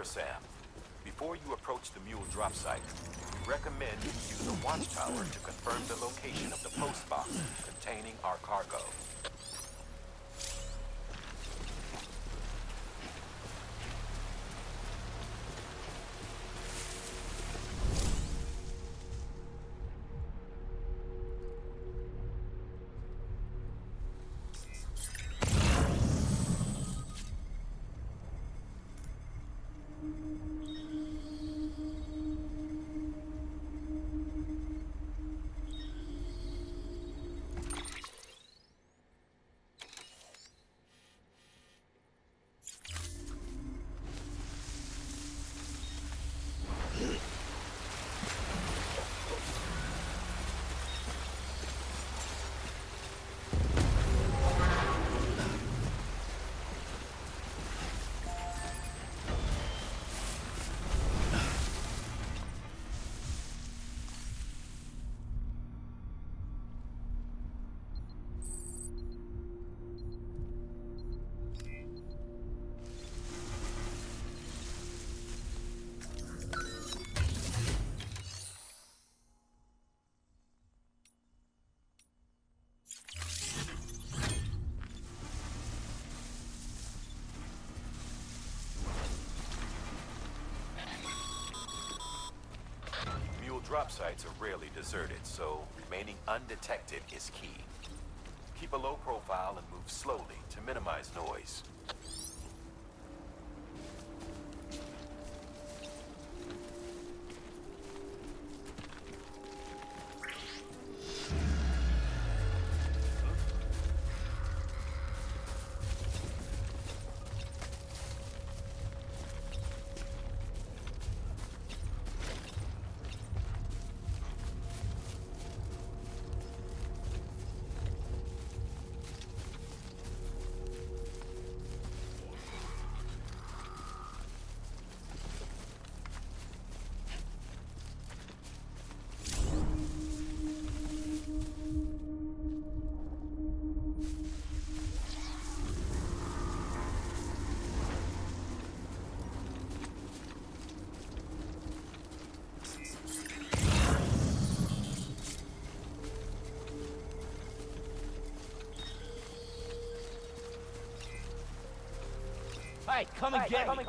Sam. Before you approach the mule drop site, we recommend you use a watchtower to confirm the location of the post box containing our cargo. Drop sites are rarely deserted, so remaining undetected is key. Keep a low profile and move slowly to minimize noise. Hey, come and get me.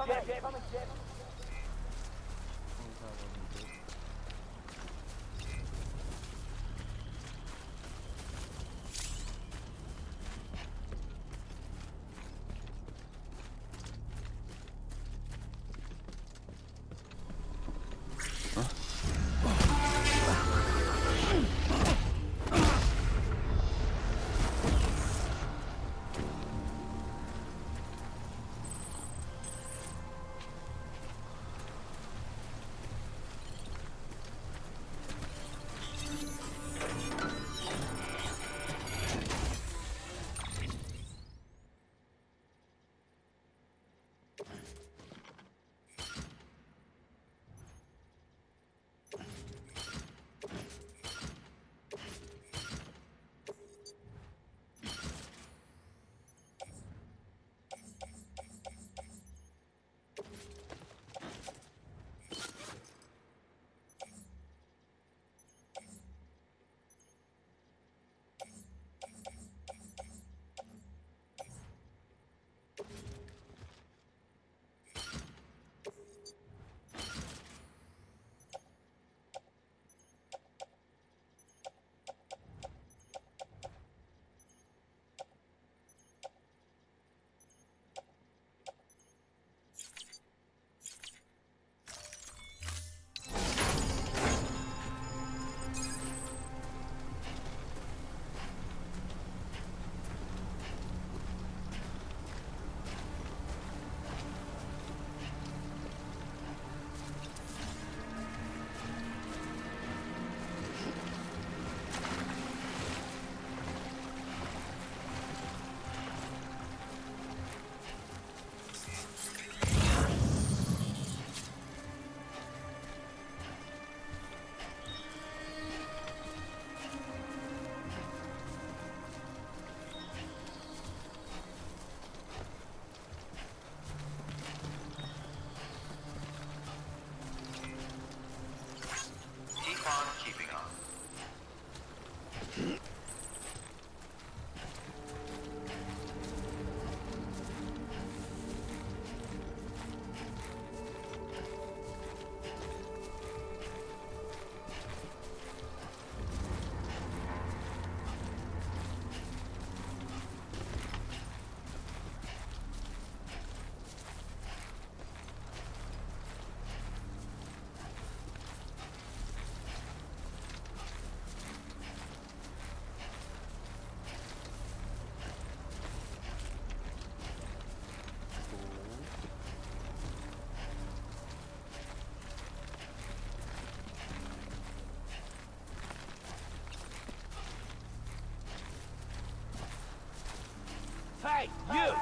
Hey, you!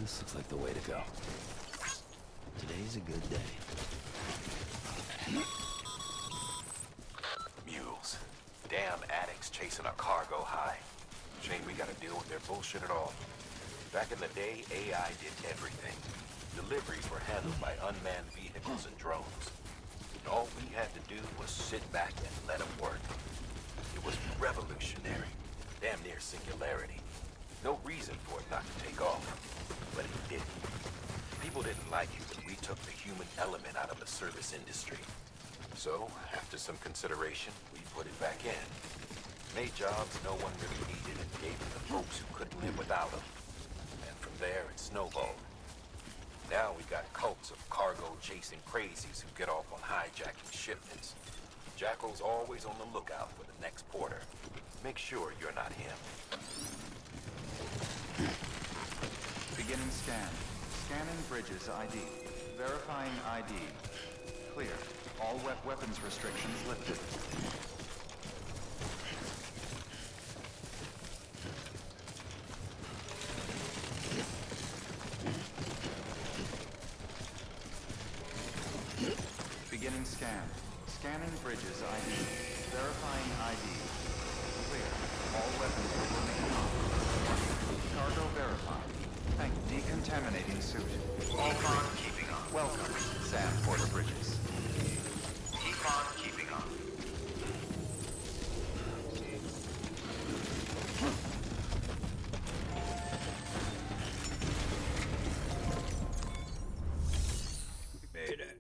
This looks like the way to go. Today's a good day. Mules. Damn addicts chasing a cargo high. Shame we gotta deal with their bullshit at all. Back in the day, AI did everything. Deliveries were handled by unmanned vehicles and drones. All we had to do was sit back and let them work. It was revolutionary. Damn near singularity. No reason for it not to take off. But it didn't. People didn't like it when we took the human element out of the service industry. So, after some consideration, we put it back in. Made jobs no one really needed and gave them to folks who couldn't live without them. And from there, it snowballed. Now we got cults of cargo-chasing crazies who get off on hijacking shipments. Jackal's always on the lookout for the next porter. Make sure you're not him. Beginning scan. Scanning Bridges ID. Verifying ID. Clear. All weapons restrictions lifted. Beginning scan. Scanning Bridges ID. Verifying ID. Clear. All weapons will remain on. Cargo verified. Thank you. Decontaminating suit. Keep on keeping on. Welcome, Sam Porter Bridges. Keep on keeping on. We made it.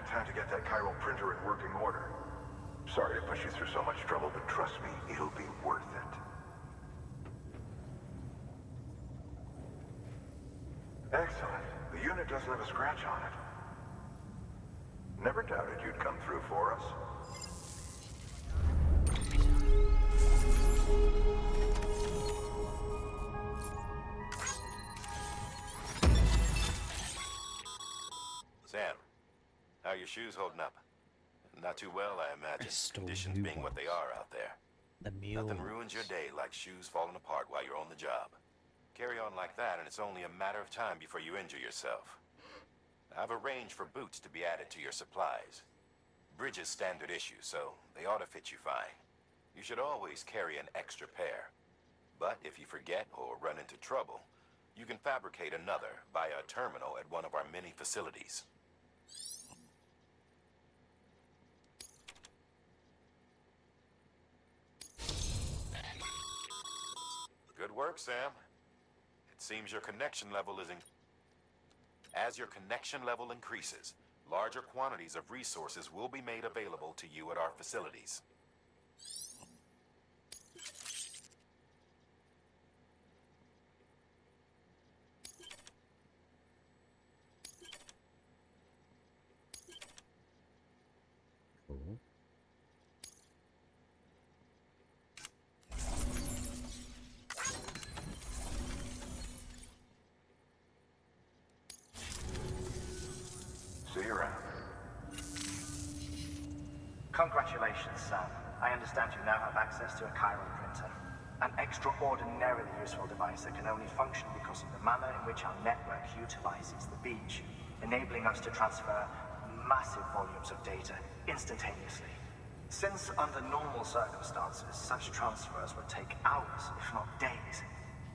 Time to get that chiral printer in working order. Sorry to put you through so much trouble, but trust me, it'll be worth it. Excellent. The unit doesn't have a scratch on it. Never doubted you'd come through for us. Sam, how are your shoes holding up? Not too well, I imagine. Conditions being what they are out there. The mule. Nothing ruins your day like shoes falling apart while you're on the job. Carry on like that, and it's only a matter of time before you injure yourself. I've arranged for boots to be added to your supplies. Bridges standard issue, so they ought to fit you fine. You should always carry an extra pair. But if you forget or run into trouble, you can fabricate another via a terminal at one of our many facilities. Good work, Sam. It seems your connection level is As your connection level increases, larger quantities of resources will be made available to you at our facilities. Cool. See you around. Congratulations, Sam. I understand you now have access to a chiral printer. An extraordinarily useful device that can only function because of the manner in which our network utilizes the beach, enabling us to transfer massive volumes of data instantaneously. Since under normal circumstances, such transfers would take hours, if not days,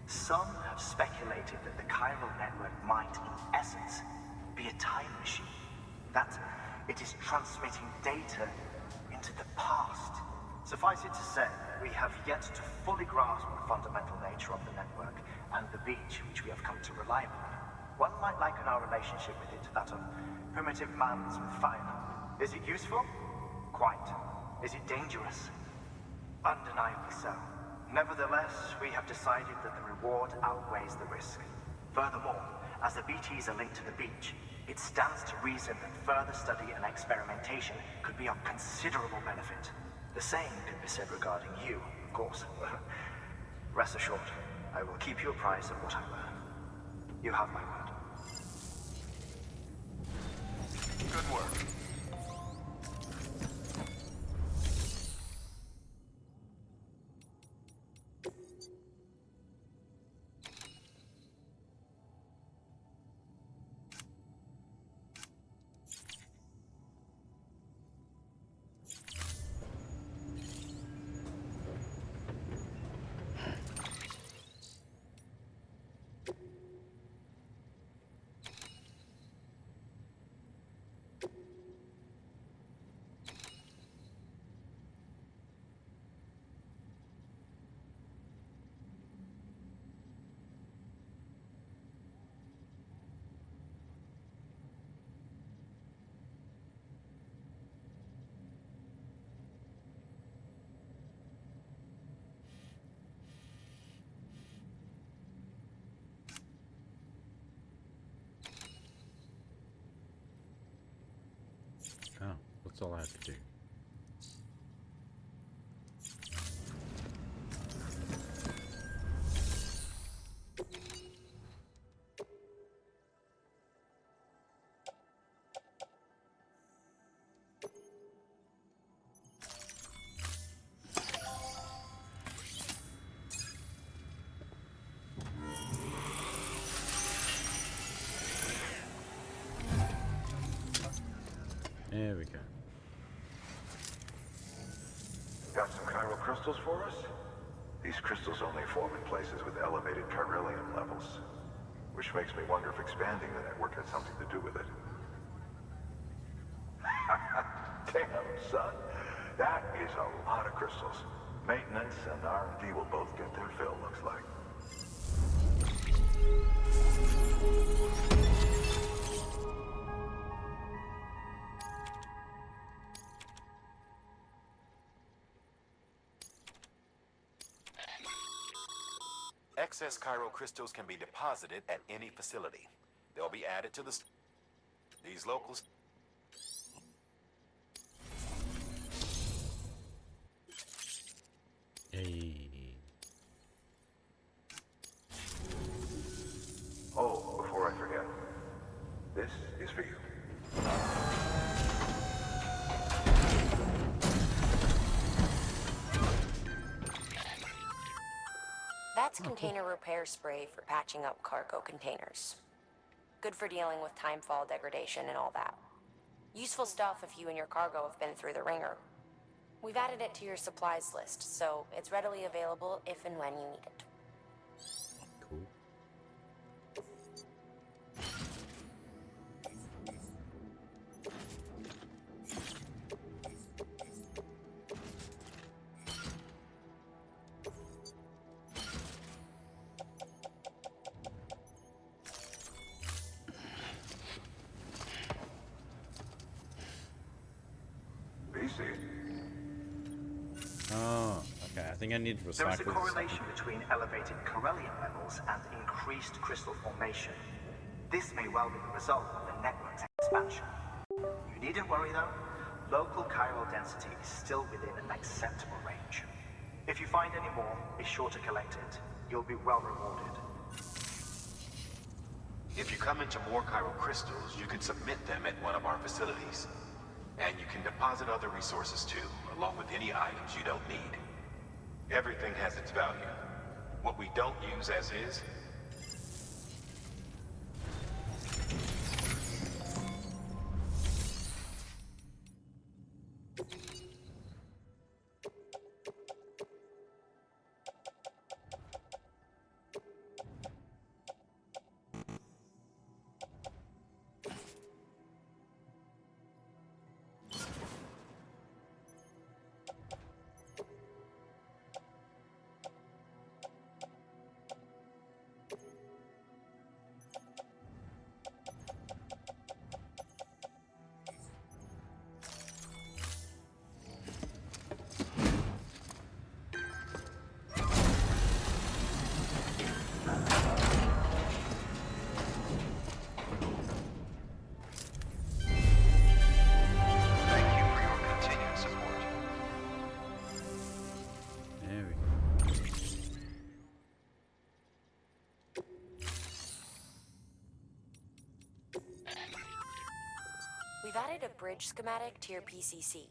some have speculated that the chiral network might, in essence, be a time machine. That it is transmitting data into the past. Suffice it to say, we have yet to fully grasp the fundamental nature of the network and the beach which we have come to rely upon. One might liken our relationship with it to that of primitive mammals with fire. Is it useful? Quite. Is it dangerous? Undeniably so. Nevertheless, we have decided that the reward outweighs the risk. Furthermore, as the BTs are linked to the beach, it stands to reason that further study and experimentation could be of considerable benefit. The same could be said regarding you, of course. Rest assured, I will keep you apprised of what I learn. You have my word. Good work. Oh, that's all I have to do. There we go. Got some chiral crystals for us? These crystals only form in places with elevated chiralium levels, which makes me wonder if expanding the network has something to do with it. Damn, son. That is a lot of crystals. Maintenance and R&D will both get their fill, looks like. Excess chiral crystals can be deposited at any facility. They'll be added to these locals. Hey. Oh, before I forget, this is for you. That's container repair spray for patching up cargo containers. Good for dealing with timefall degradation and all that. Useful stuff if you and your cargo have been through the ringer. We've added it to your supplies list, so it's readily available if and when you need it. Cool. Oh, okay. I think I need to recycle There is a this. correlation between elevated chiralium levels and increased crystal formation. This may well be the result of the network's expansion. You needn't worry though. Local chiral density is still within an acceptable range. If you find any more, be sure to collect it. You'll be well rewarded. If you come into more chiral crystals, you can submit them at one of our facilities. And you can deposit other resources too, along with any items you don't need. Everything has its value. What we don't use as is, We've added a bridge schematic to your PCC.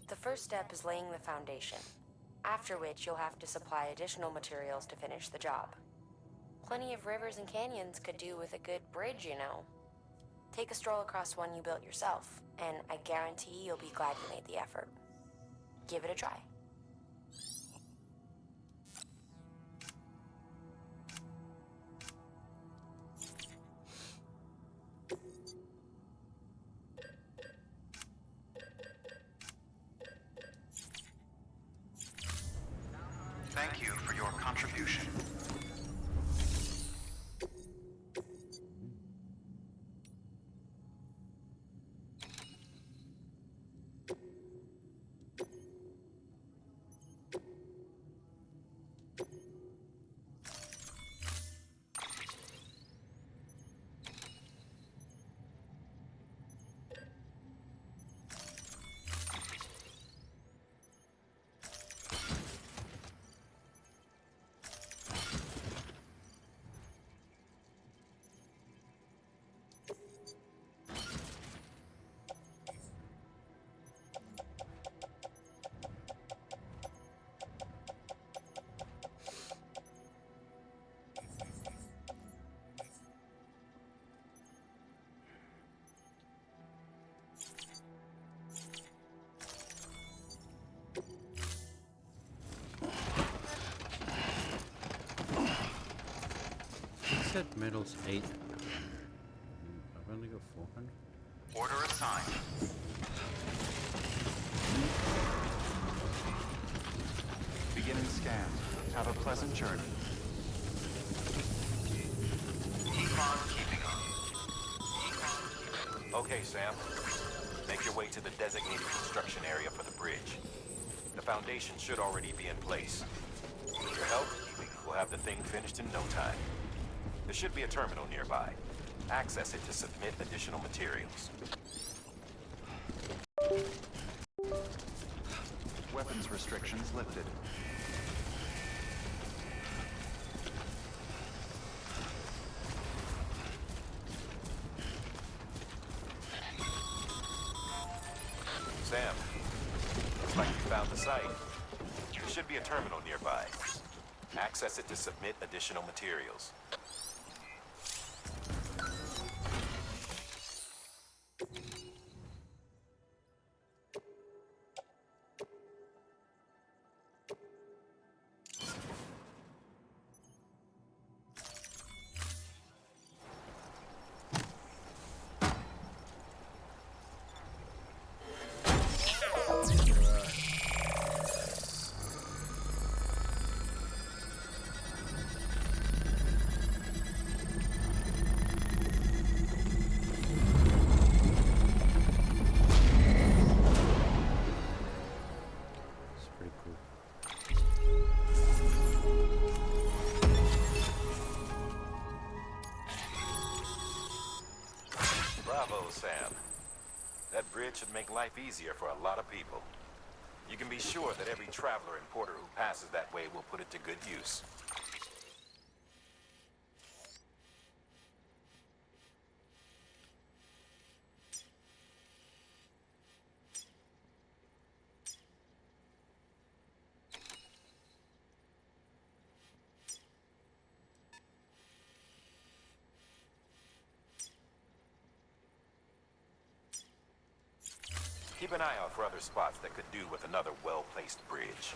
The first step is laying the foundation, after which you'll have to supply additional materials to finish the job. Plenty of rivers and canyons could do with a good bridge, you know. Take a stroll across one you built yourself, and I guarantee you'll be glad you made the effort. Give it a try. Thank you for your contribution. Said medals 8. I've only got 400. Order assigned. Beginning scan. Have a pleasant journey. Econ keeping up. Okay, Sam. Make your way to the designated construction area for the bridge. The foundation should already be in place. With your help, we'll have the thing finished in no time. There should be a terminal nearby. Access it to submit additional materials. Weapons restrictions lifted. Sam, looks like you found the site. There should be a terminal nearby. Access it to submit additional materials. Bravo, Sam. That bridge should make life easier for a lot of people. You can be sure that every traveler and porter who passes that way will put it to good use. Keep an eye out for other spots that could do with another well-placed bridge.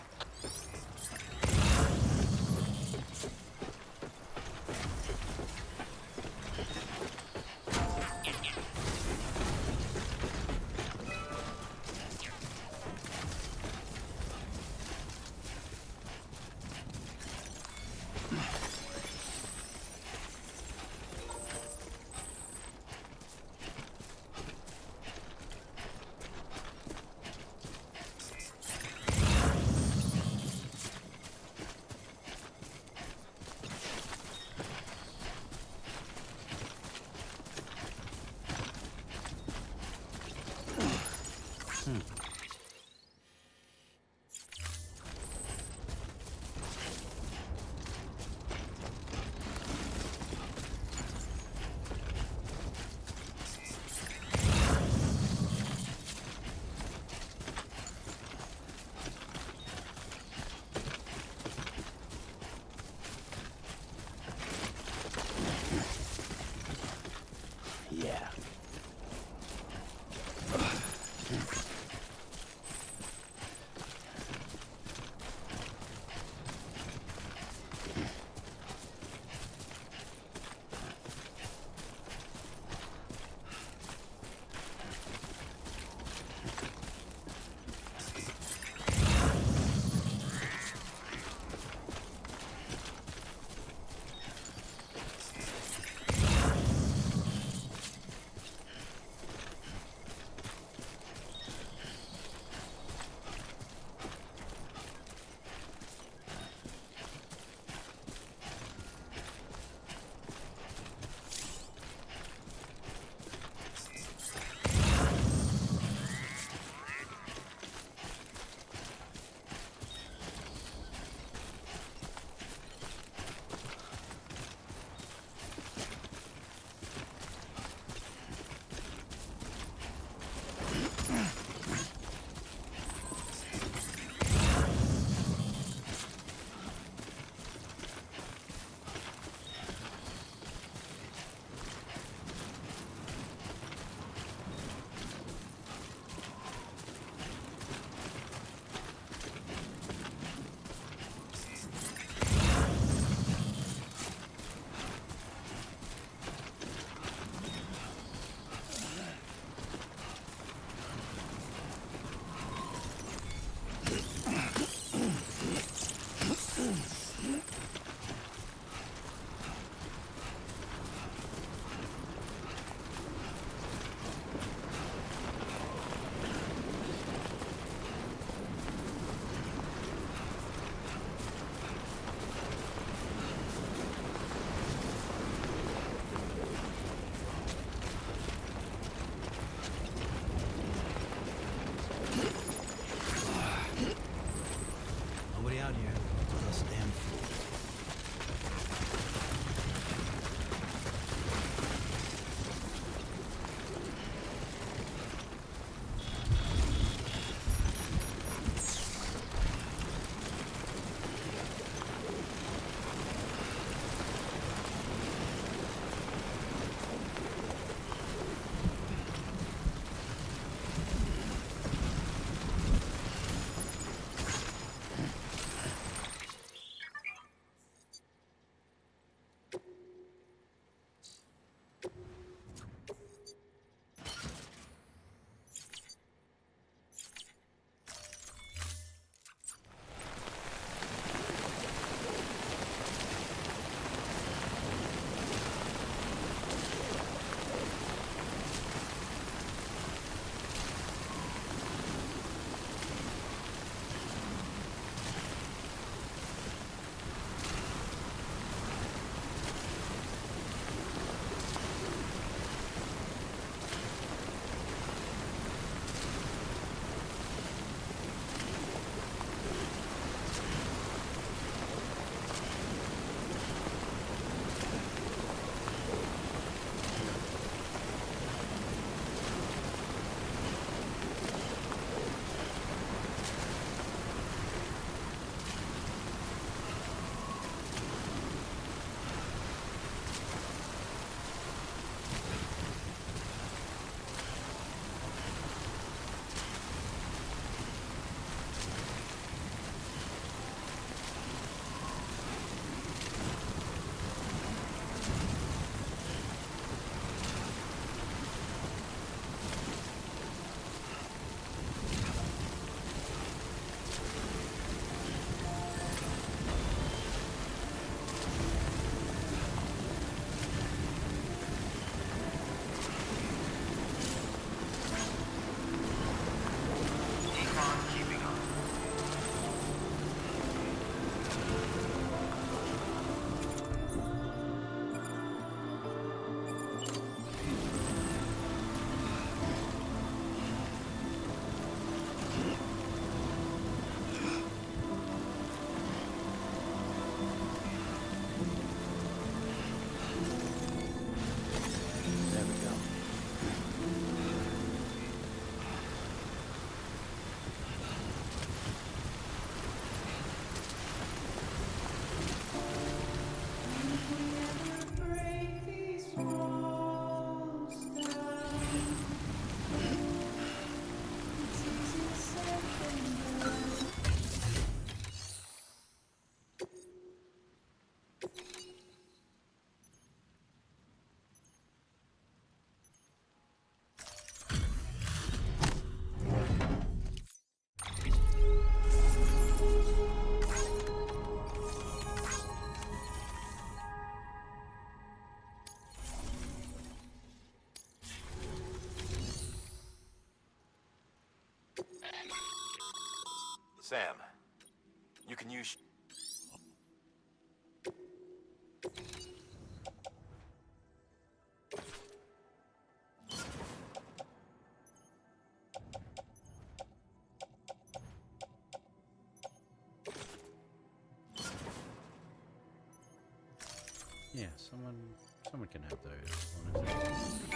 Sam, you can use... Yeah, someone can have those. Honestly.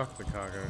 Fuck the cargo.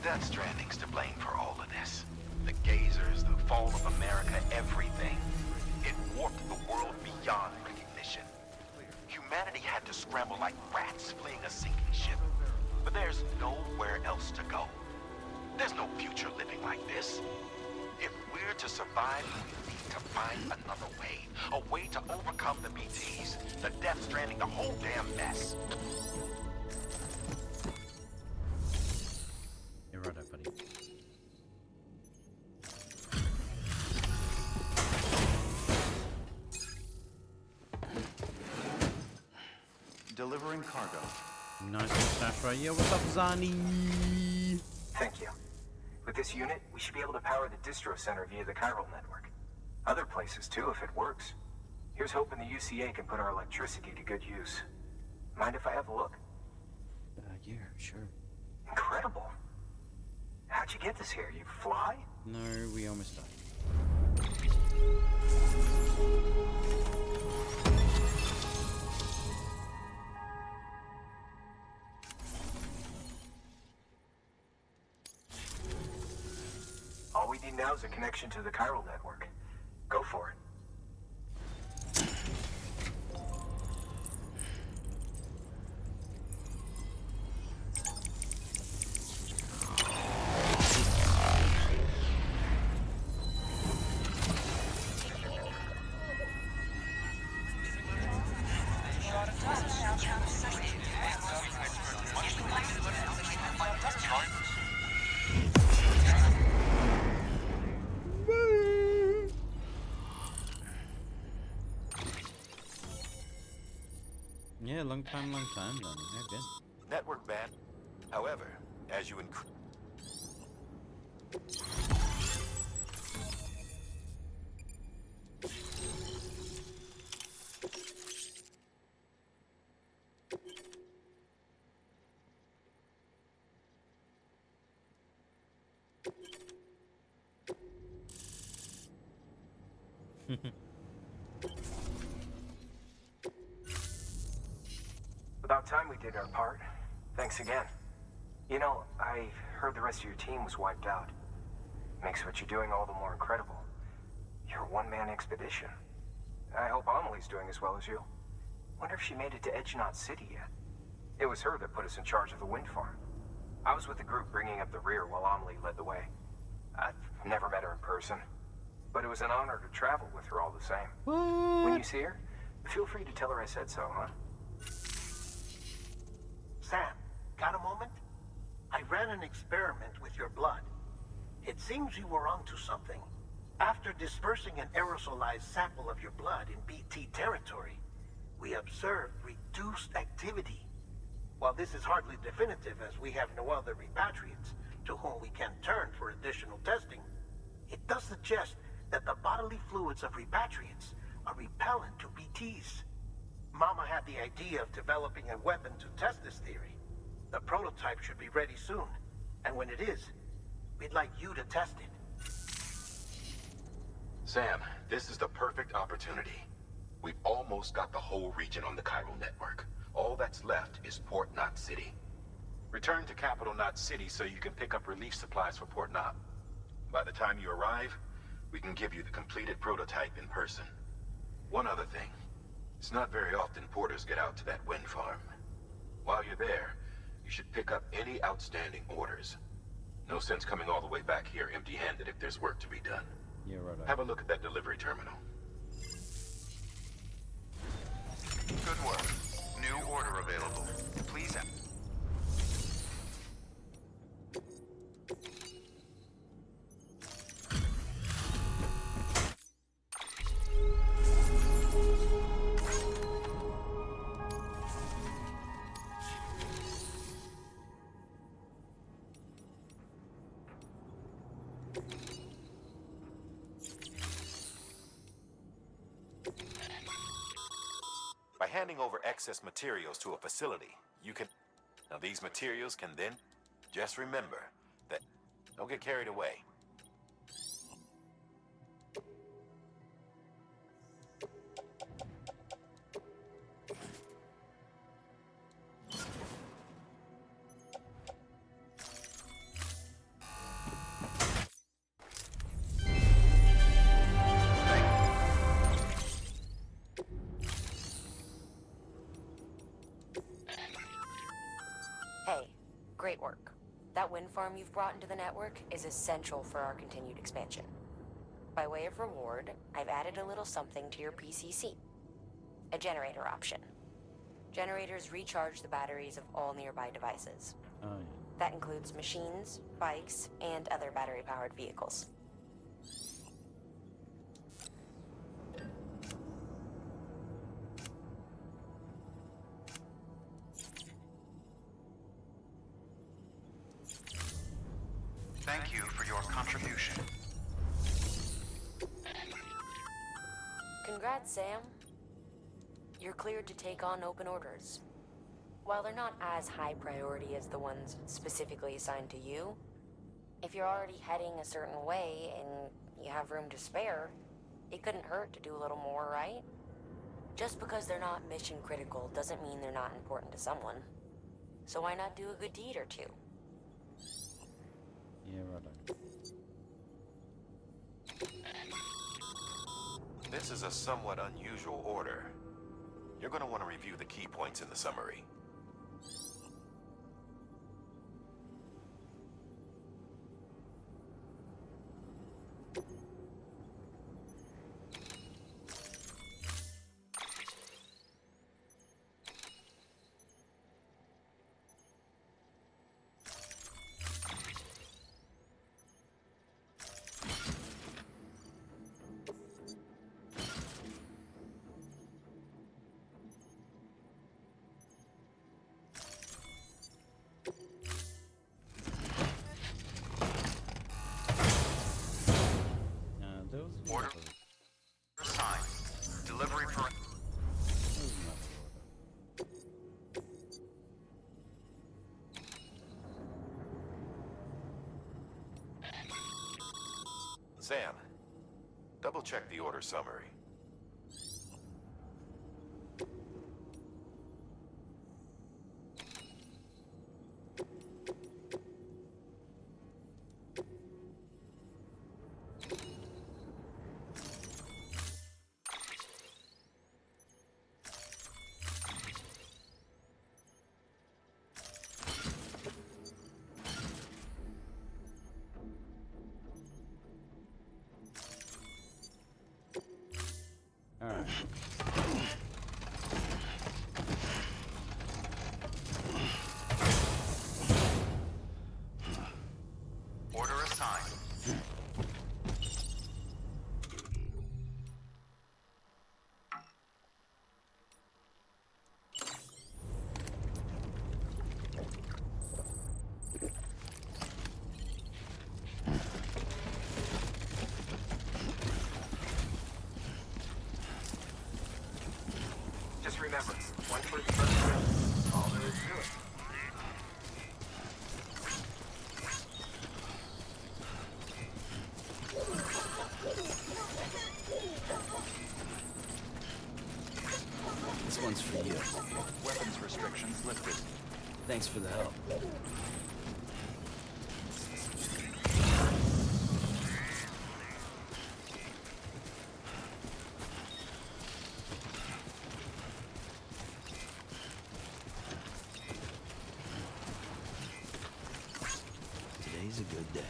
Death Stranding's to blame for all of this. The gazers, the fall of America, everything. It warped the world beyond recognition. Humanity had to scramble like rats fleeing a sinking ship. But there's nowhere else to go. There's no future living like this. If we're to survive, we need to find another way. A way to overcome the BTs, the Death Stranding, the whole damn mess. You're right, buddy. Delivering cargo. Nice mustache right here. What's up, Zani? Thank you. With this unit, we should be able to power the distro center via the chiral network. Other places too, if it works. Here's hoping the UCA can put our electricity to good use. Mind if I have a look? Yeah, sure. Incredible. How'd you get this here? You fly? No, we almost died. All we need now is a connection to the chiral network. Go for it. Yeah, long time, Donnie. I've been. Network band. However, as you About time we did our part. Thanks again. You know, I heard the rest of your team was wiped out. Makes what you're doing all the more incredible. You're a one-man expedition. I hope Amelie's doing as well as you. Wonder if she made it to Edgenaut City yet. It was her that put us in charge of the wind farm. I was with the group bringing up the rear while Amelie led the way. I've never met her in person. But it was an honor to travel with her all the same. What? When you see her, feel free to tell her I said so, huh? Sam, got a moment? I ran an experiment with your blood. It seems you were onto something. After dispersing an aerosolized sample of your blood in BT territory, we observed reduced activity. While this is hardly definitive as we have no other repatriates to whom we can turn for additional testing, it does suggest that the bodily fluids of repatriates are repellent to BTs. Mama had the idea of developing a weapon to test this theory. The prototype should be ready soon, and when it is, we'd like you to test it. Sam, this is the perfect opportunity. We've almost got the whole region on the chiral network. All that's left is Port Knot City. Return to Capital Knot City so you can pick up relief supplies for Port Knot. By the time you arrive, we can give you the completed prototype in person. One other thing. It's not very often porters get out to that wind farm. While you're there, you should pick up any outstanding orders. No sense coming all the way back here empty-handed if there's work to be done. Yeah, right. Have a look at that delivery terminal. Good work. New order available. Please. By handing over excess materials to a facility, you can... Now these materials can then... Just remember that... Don't get carried away. Hey, great work. That wind farm you've brought into the network is essential for our continued expansion. By way of reward, I've added a little something to your PCC. A generator option. Generators recharge the batteries of all nearby devices. Oh, yeah. That includes machines, bikes, and other battery-powered vehicles. Thank you for your contribution. Congrats, Sam. You're cleared to take on open orders. While they're not as high priority as the ones specifically assigned to you, if you're already heading a certain way and you have room to spare, it couldn't hurt to do a little more, right? Just because they're not mission critical doesn't mean they're not important to someone. So why not do a good deed or two? Yeah, right. This is a somewhat unusual order. You're going to want to review the key points in the summary. Those Order signed. Delivery for... Sam, double-check the order summary. remember, one person per script. All there is to it. This one's for you. Weapons restrictions lifted. Thanks for the help. Today's a good day.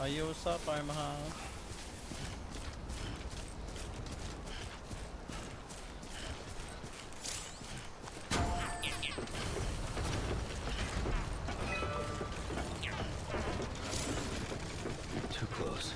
Oh, yo, what's up, Omaha? Too close.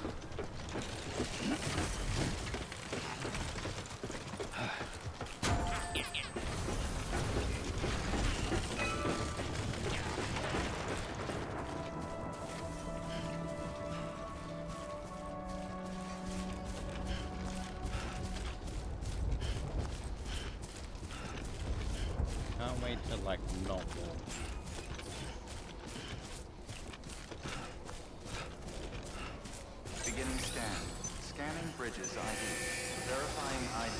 Can't wait to like not walk. Beginning scan. Scanning Bridges ID. Verifying ID.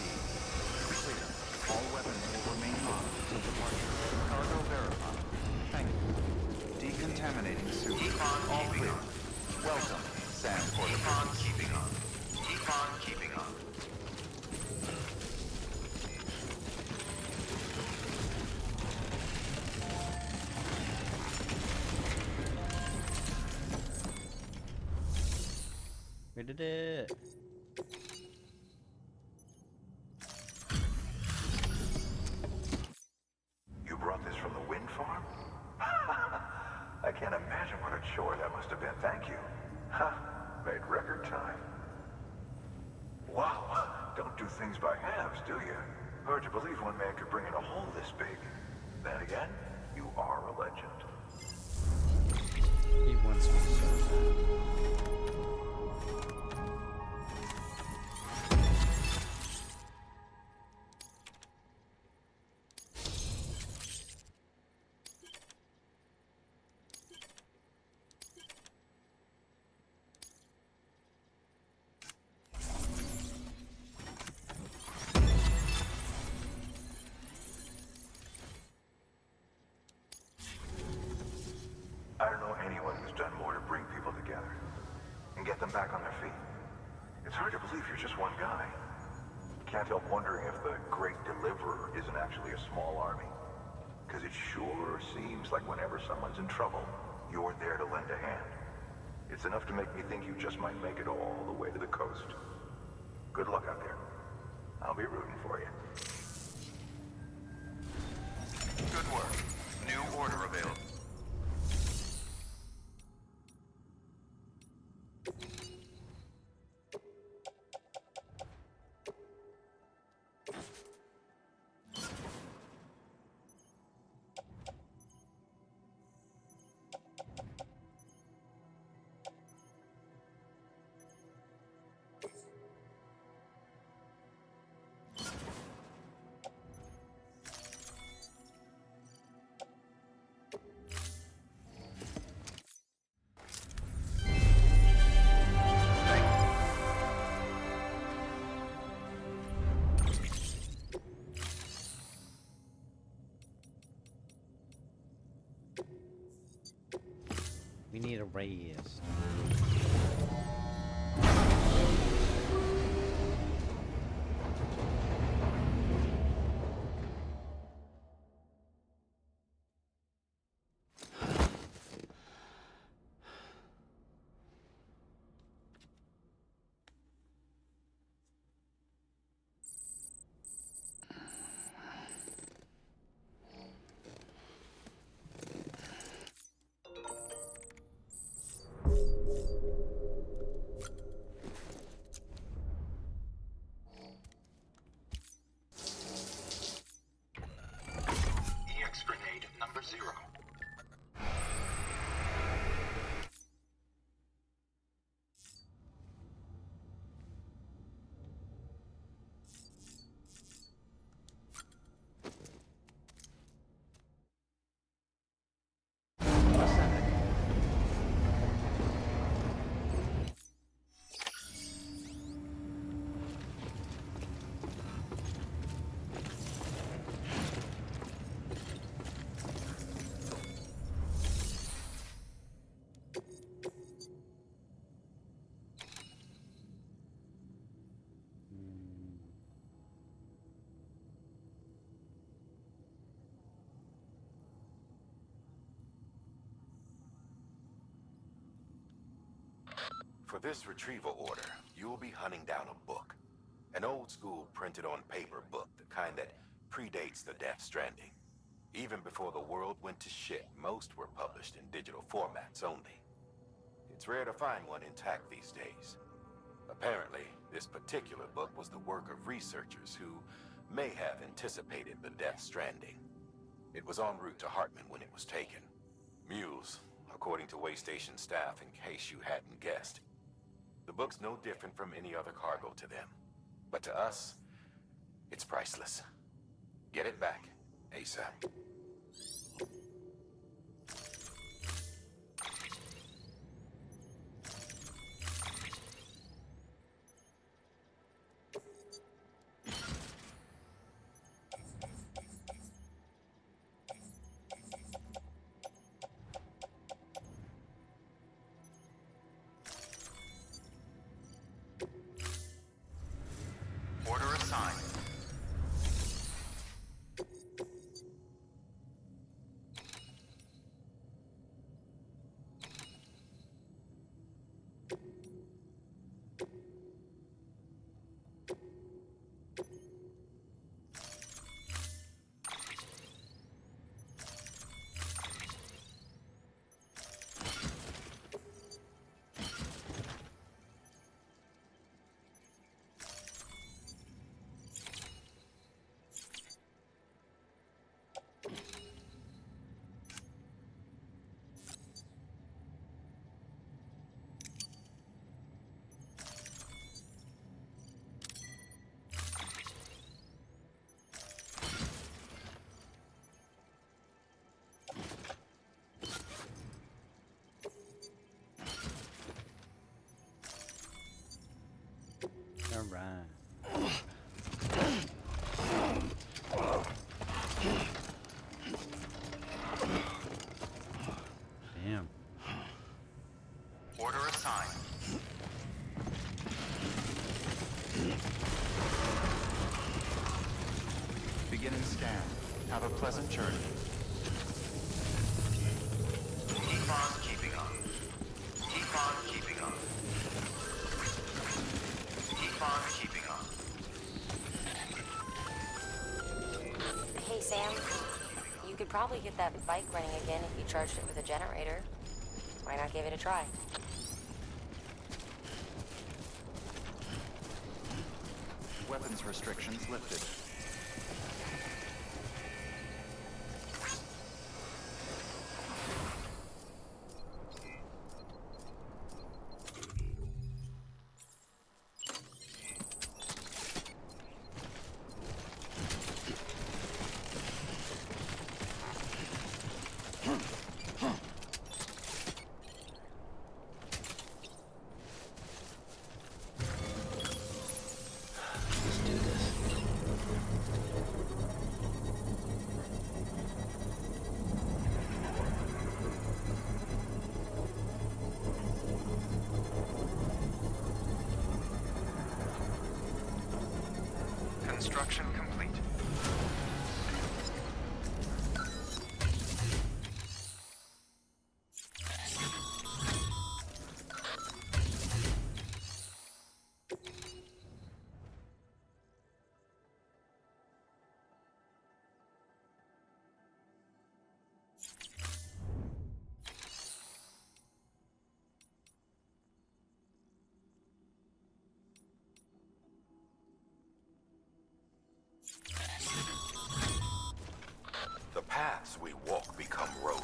Clear. All weapons will remain locked until departure. Cargo verified. Thank you. Decontaminating suit. Keep on All keeping clear. on. Welcome, Sam Keep on keeping on. Keep on keeping on. We did it. You brought this from the wind farm? I can't imagine what a chore that must have been. Thank you. Huh. Made record time. Wow. Don't do things by halves, do you? Hard to believe one man could bring in a hole this big. Then again, you are a legend. He wants me so bad. I don't know anyone who's done more to bring people together and get them back on their feet. It's hard to believe you're just one guy. Can't help wondering if the Great Deliverer isn't actually a small army. Because it sure seems like whenever someone's in trouble, you're there to lend a hand. It's enough to make me think you just might make it all the way to the coast. Good luck out there. I'll be rooting for you. Good work. New order available. We need a raise. EX grenade number 0. For this retrieval order, you'll be hunting down a book. An old-school printed-on-paper book, the kind that predates the Death Stranding. Even before the world went to shit, most were published in digital formats only. It's rare to find one intact these days. Apparently, this particular book was the work of researchers who may have anticipated the Death Stranding. It was en route to Hartman when it was taken. Mules, according to Waystation staff, in case you hadn't guessed. The book's no different from any other cargo to them. But to us, it's priceless. Get it back, ASAP. Order assigned. All right. Damn. Order assigned. Beginning scan. Have a pleasant journey. Keep on keeping on. Keep on keeping on. Keep on keeping on. Hey, Sam. You could probably get that bike running again if you charged it with a generator. Why not give it a try? Weapons restrictions lifted. Construction complete. The paths we walk become roads.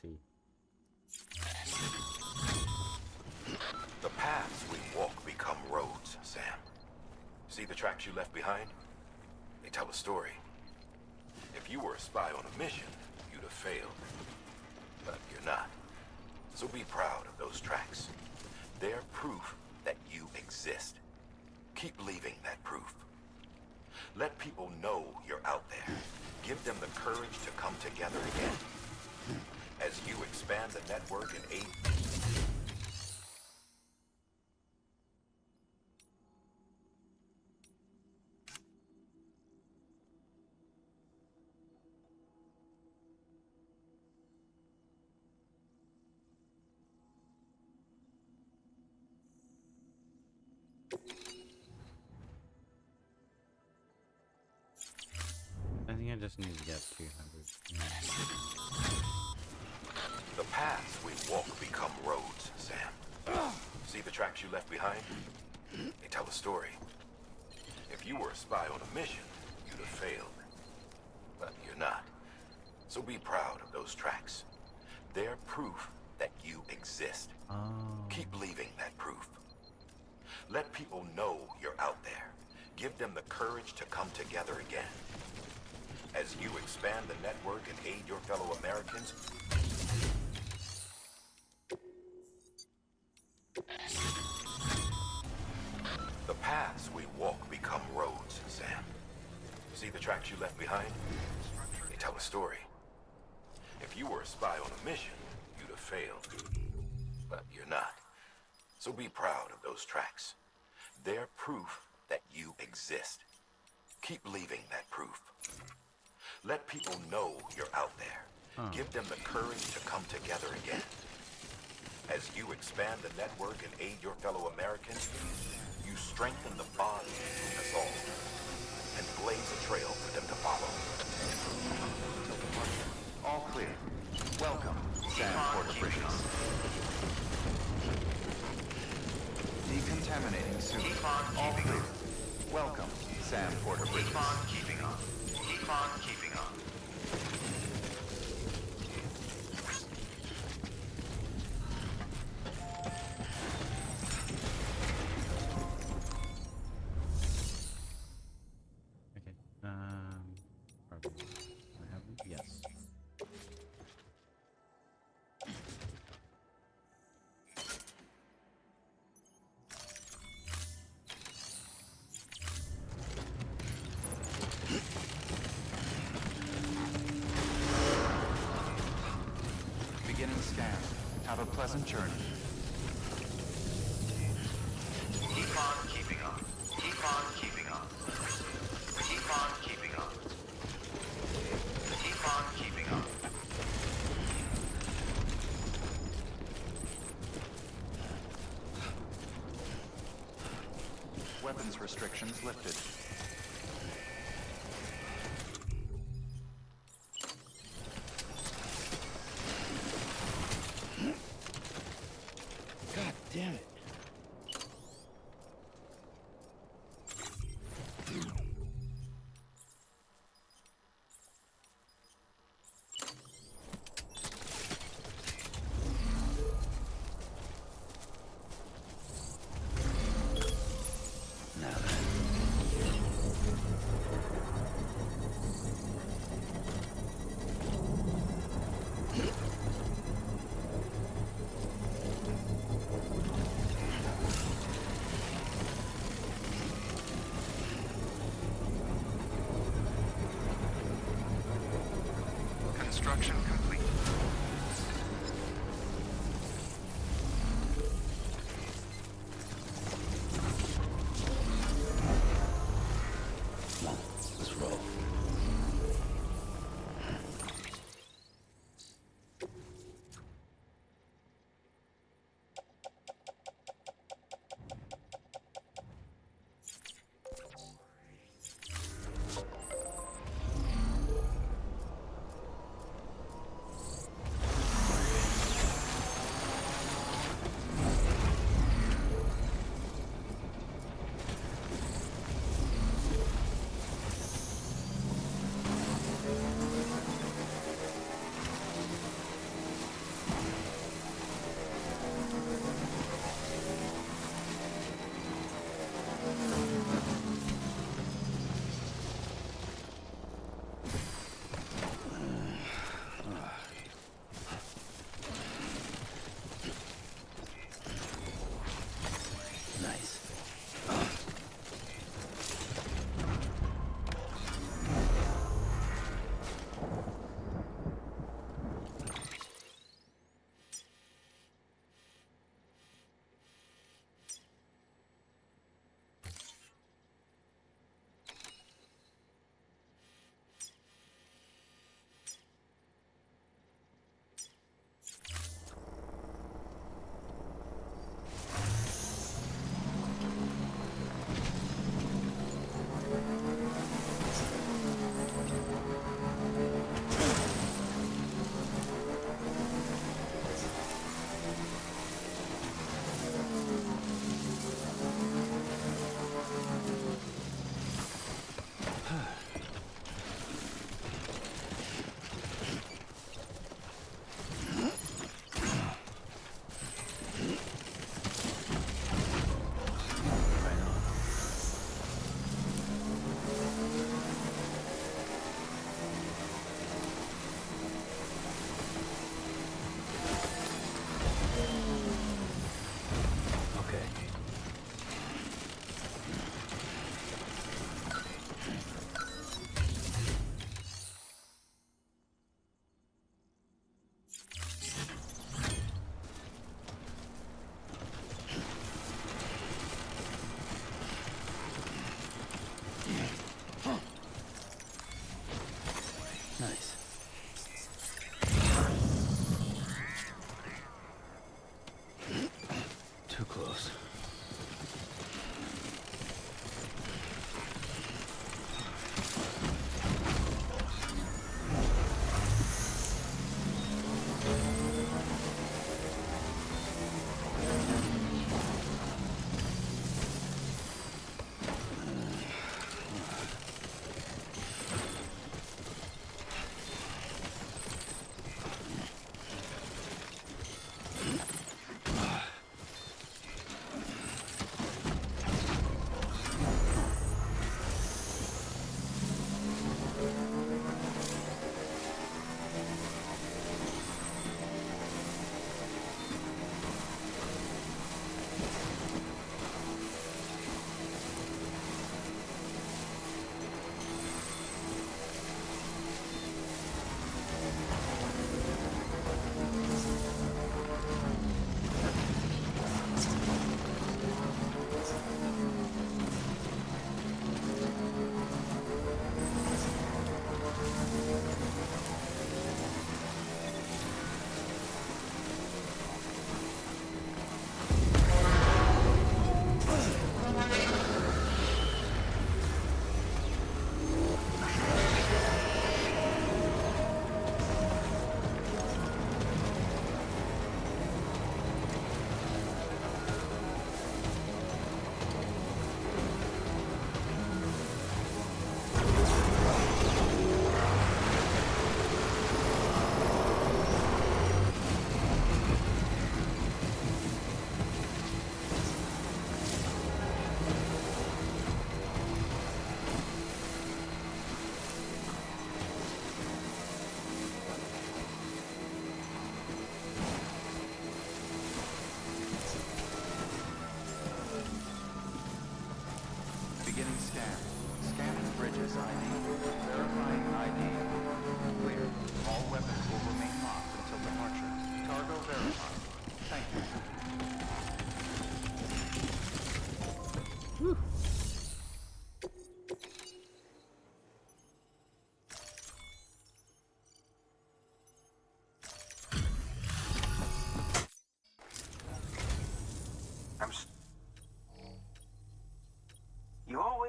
See. The paths we walk become roads, Sam. See the tracks you left behind? They tell a story. If you were a spy on a mission, you'd have failed. But you're not. So be proud of those tracks. They're proof that you exist. Keep leaving that proof. Let people know you're out there. Give them the courage to come together again. As you expand the network and aid... I think I just need to get 200. The paths we walk become roads, Sam. See the tracks you left behind? They tell a story. If you were a spy on a mission, you'd have failed. But you're not. So be proud of those tracks. They're proof that you exist. Keep leaving that proof. Let people know you're out there. Give them the courage to come together again. As you expand the network and aid your fellow Americans, the paths we walk become roads, Sam. See the tracks you left behind? They tell a story. If you were a spy on a mission, you'd have failed. But you're not. So be proud of those tracks. They're proof that you exist. Keep leaving that proof. Let people know you're out there. Give them the courage to come together again. As you expand the network and aid your fellow Americans, you strengthen the bond between us all and blaze a trail for them to follow. All clear. Welcome, Sam Porter Bridges. Decontaminating soon. All clear. Welcome, Sam Porter Bridges. Keep on keeping on. Keep on keeping on. Okay. Probably. I haven't. Yes. Beginning scan. Have a pleasant journey. Keep on keeping on. Keep on keeping on. Keep on keeping on. Keep on keeping on. Weapons restrictions lifted. God damn it. Now then.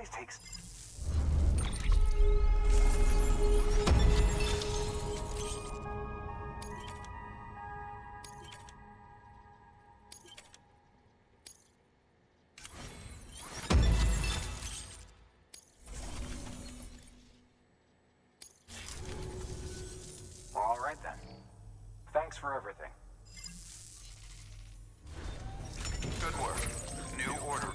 always takes... All right then. Thanks for everything. Good work. New order.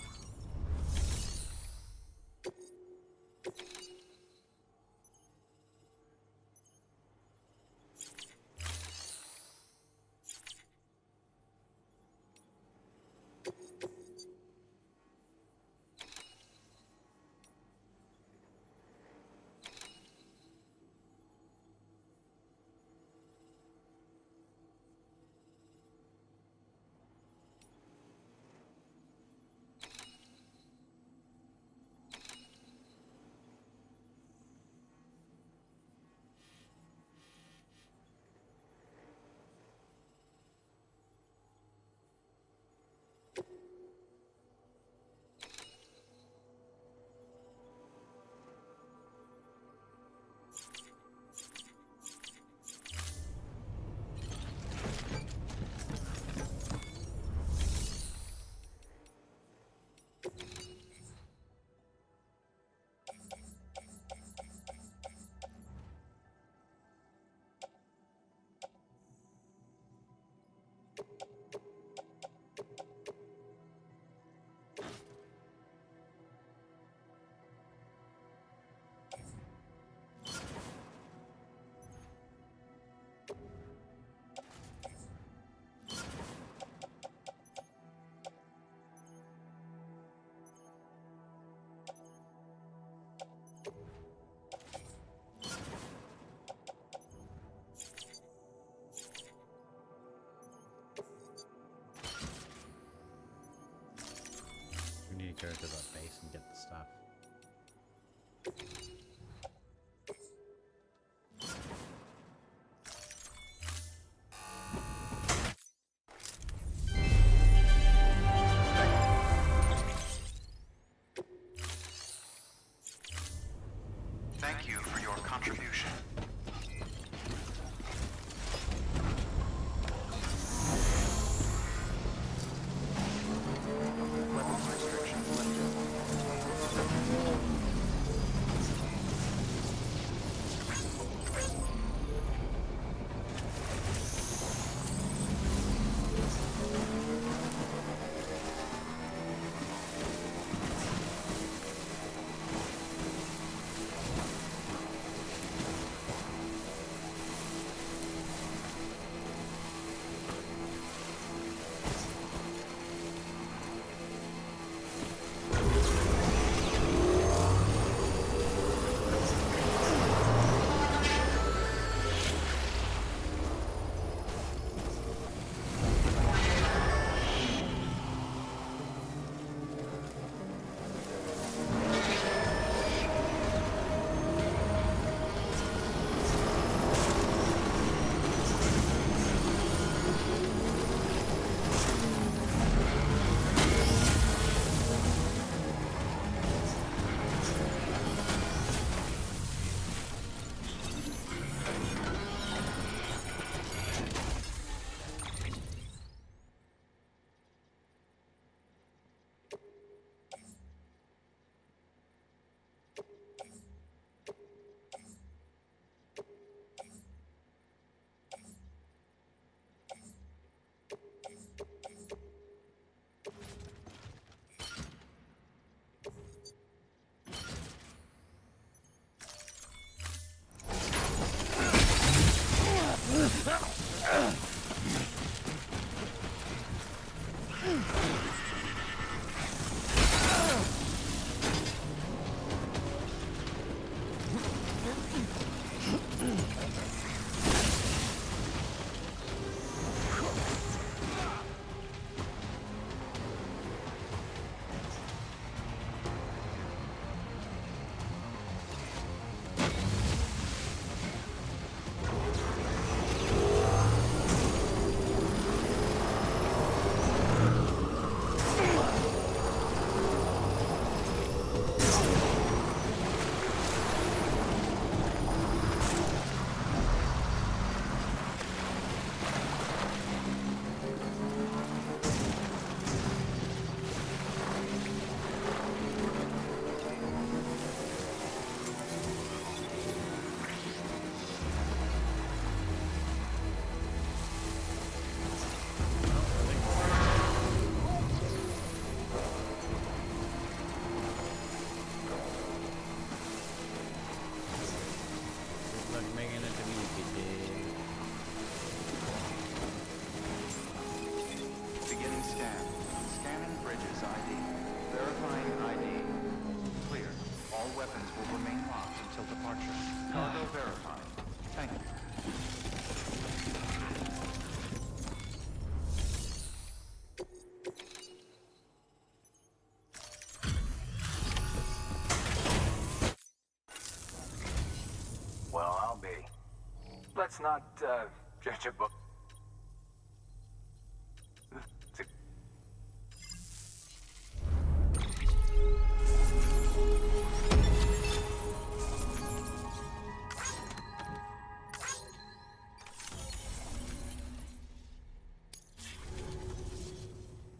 We need to go to the base and get the stuff. Thank you for your contribution. Weapons restrictions lifted. let's not, judge a book.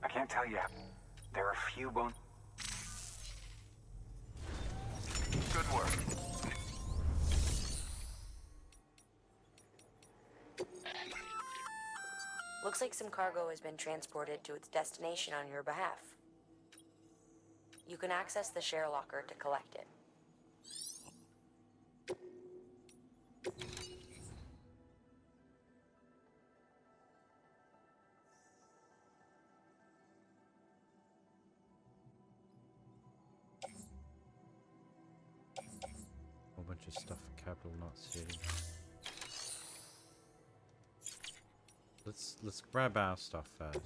I can't tell you. There are few bones. Good work. Looks like some cargo has been transported to its destination on your behalf. You can access the share locker to collect it. Whole bunch of stuff for capital not saved. Let's grab our stuff first.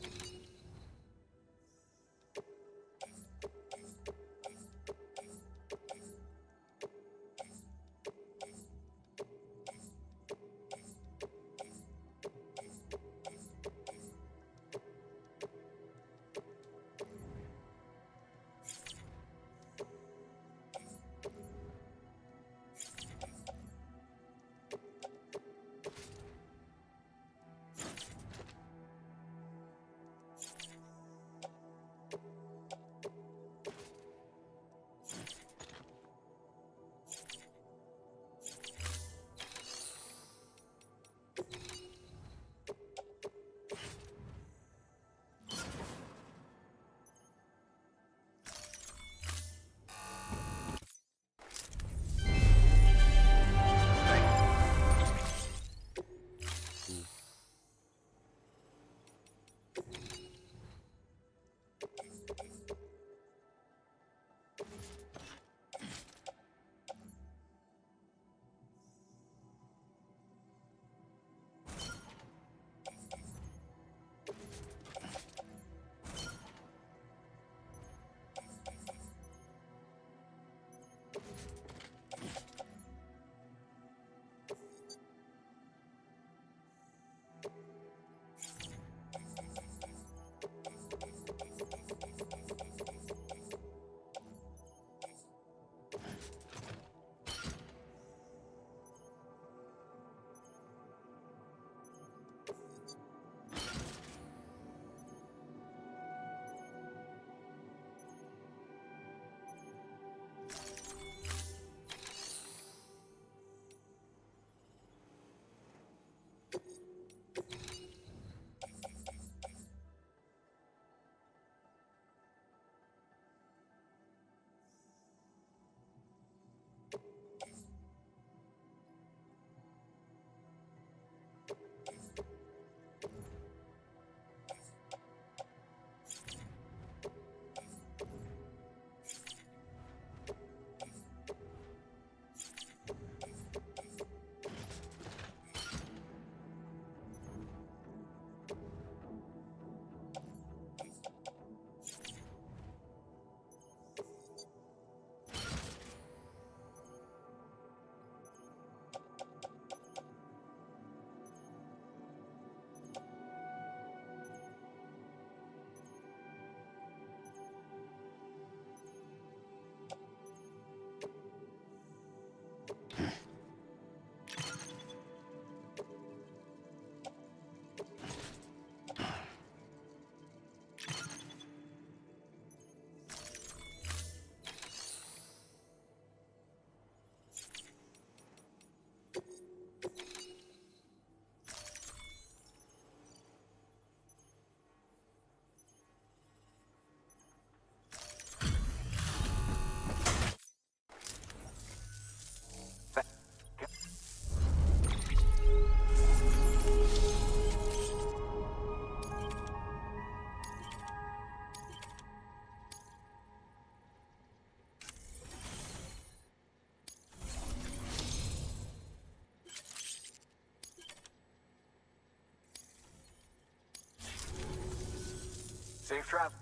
Safe travel.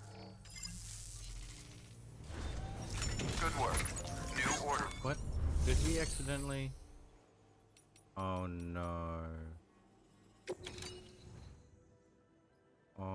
Good work. New order. What? Did he accidentally? Oh no. Oh.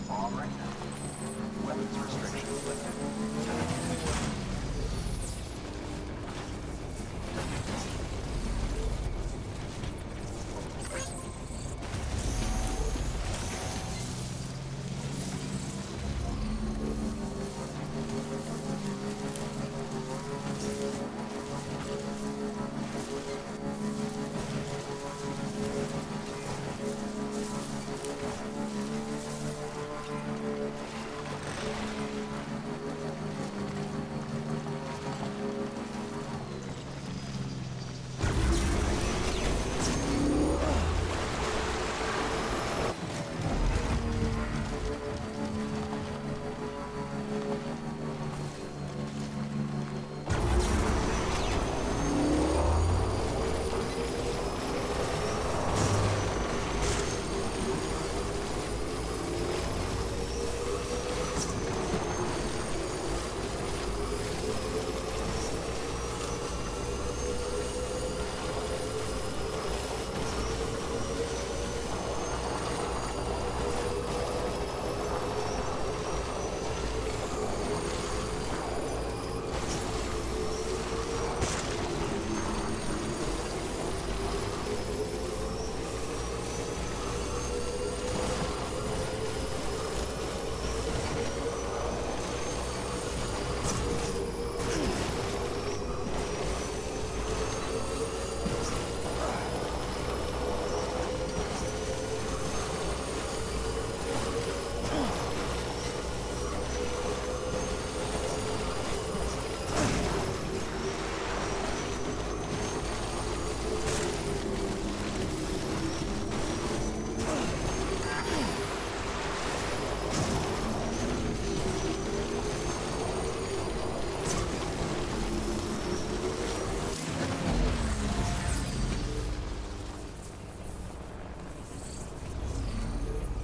All right now. Weapons restrictions lifted.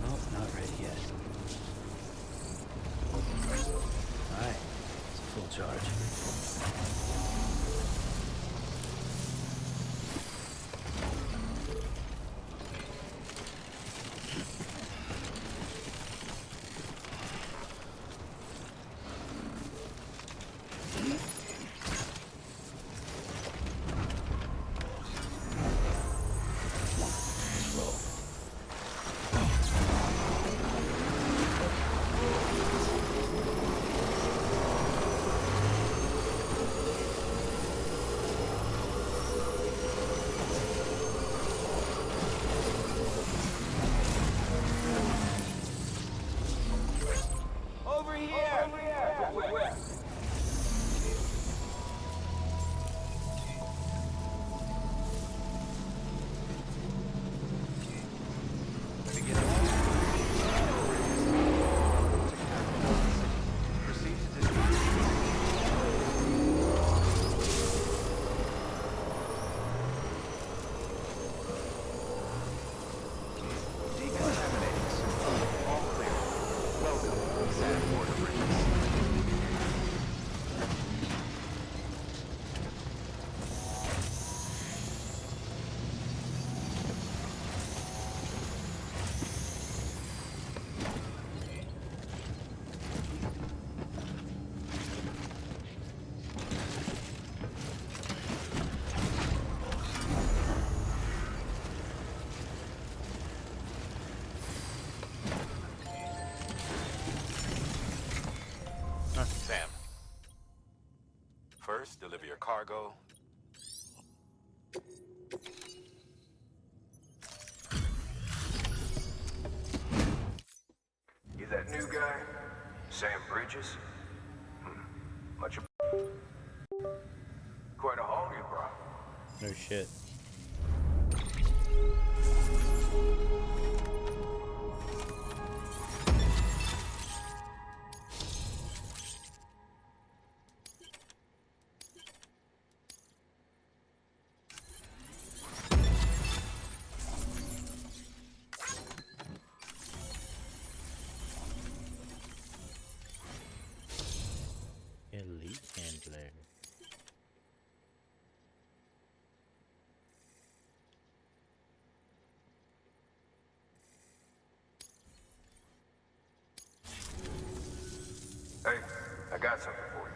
Nope, not ready yet. Alright, it's a full charge. First, deliver your cargo. You that new guy? Sam Bridges? Much of... Quite a haul you brought. No shit. Elite handler. Hey, I got something for you.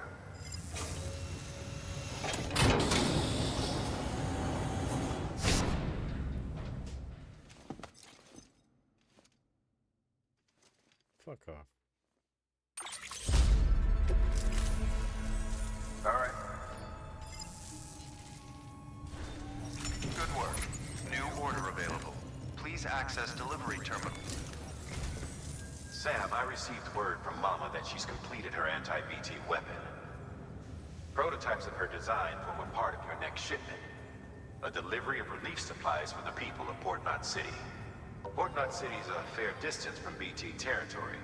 Fuck off. All right. Good work. New order available. Please access delivery terminal. Sam, I received word from Mama that she's completed her anti-BT weapon. Prototypes of her design form a part of your next shipment. A delivery of relief supplies for the people of Port Knot City. Port Knot City is a fair distance from BT territory,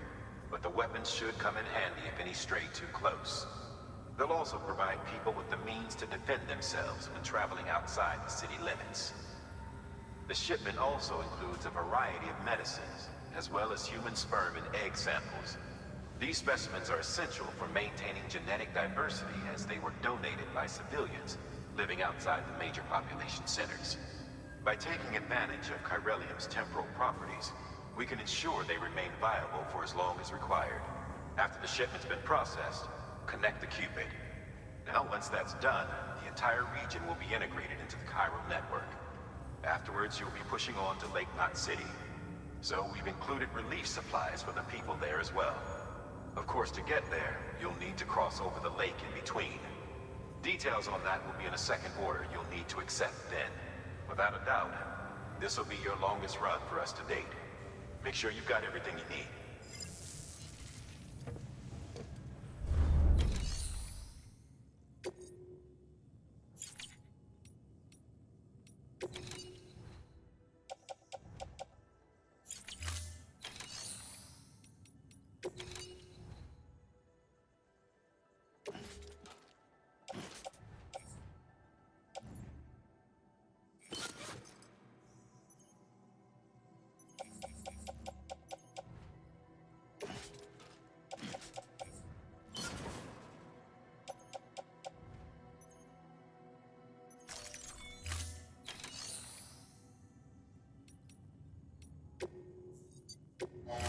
but the weapons should come in handy if any stray too close. They'll also provide people with the means to defend themselves when traveling outside the city limits. The shipment also includes a variety of medicines, as well as human sperm and egg samples. These specimens are essential for maintaining genetic diversity as they were donated by civilians living outside the major population centers. By taking advantage of Chiralium's temporal properties, we can ensure they remain viable for as long as required. After the shipment's been processed, connect the Cupid. Now, once that's done, the entire region will be integrated into the chiral network. Afterwards, you'll be pushing on to Lake Knot City. So we've included relief supplies for the people there as well. Of course, to get there, you'll need to cross over the lake in between. Details on that will be in a second order you'll need to accept then. Without a doubt, this will be your longest run for us to date. Make sure you've got everything you need.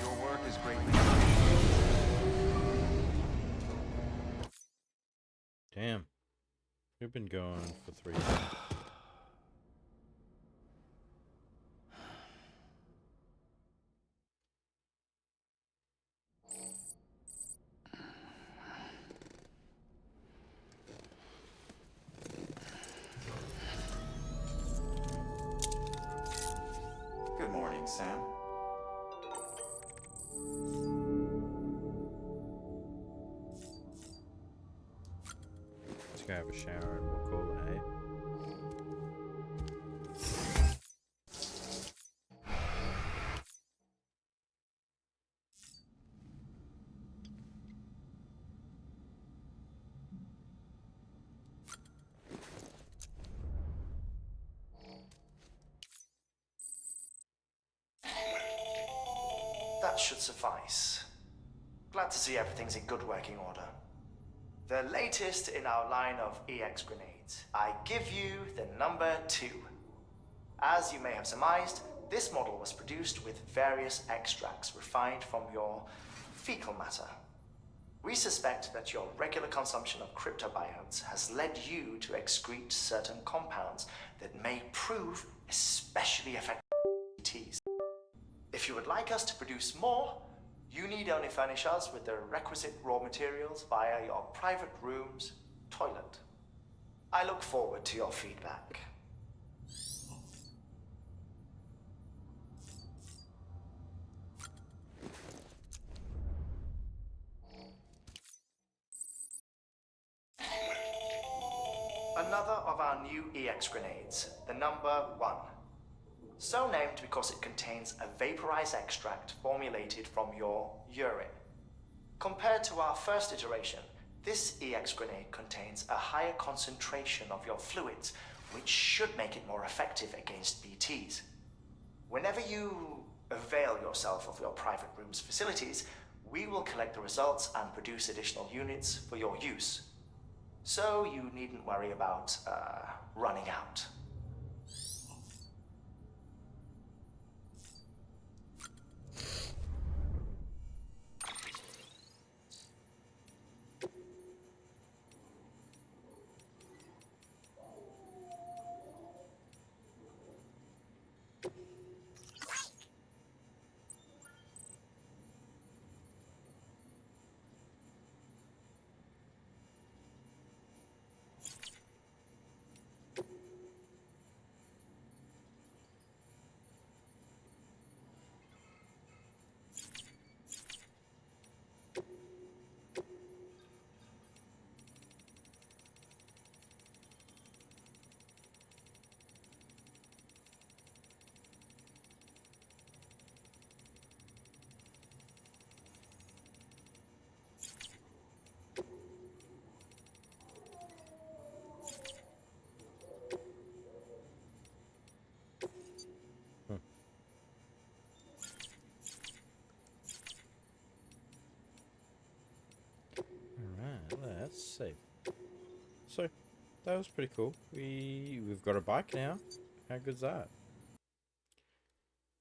Your work is greatly Damn. We've been going for 3 days. Good morning, Sam. Let's go have a shower and we'll call it, eh? That should suffice. Glad to see everything's in good working order. The latest in our line of EX grenades. I give you the number 2. As you may have surmised, this model was produced with various extracts refined from your fecal matter. We suspect that your regular consumption of cryptobiotes has led you to excrete certain compounds that may prove especially effective in ETs. If you would like us to produce more, you need only furnish us with the requisite raw materials via your private room's toilet. I look forward to your feedback. Another of our new EX grenades, the number 1. So named because it contains a vaporized extract formulated from your urine. Compared to our first iteration, this EX grenade contains a higher concentration of your fluids, which should make it more effective against BTs. Whenever you avail yourself of your private room's facilities, we will collect the results and produce additional units for your use. So you needn't worry about running out. Alright, let's see. So, that was pretty cool. We've got a bike now. How good's that?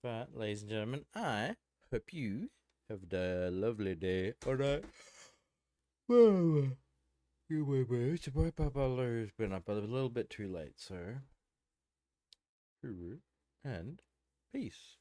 But, ladies and gentlemen, I hope you have a lovely day. Alright. Well, it's been up a little bit too late, so. And peace.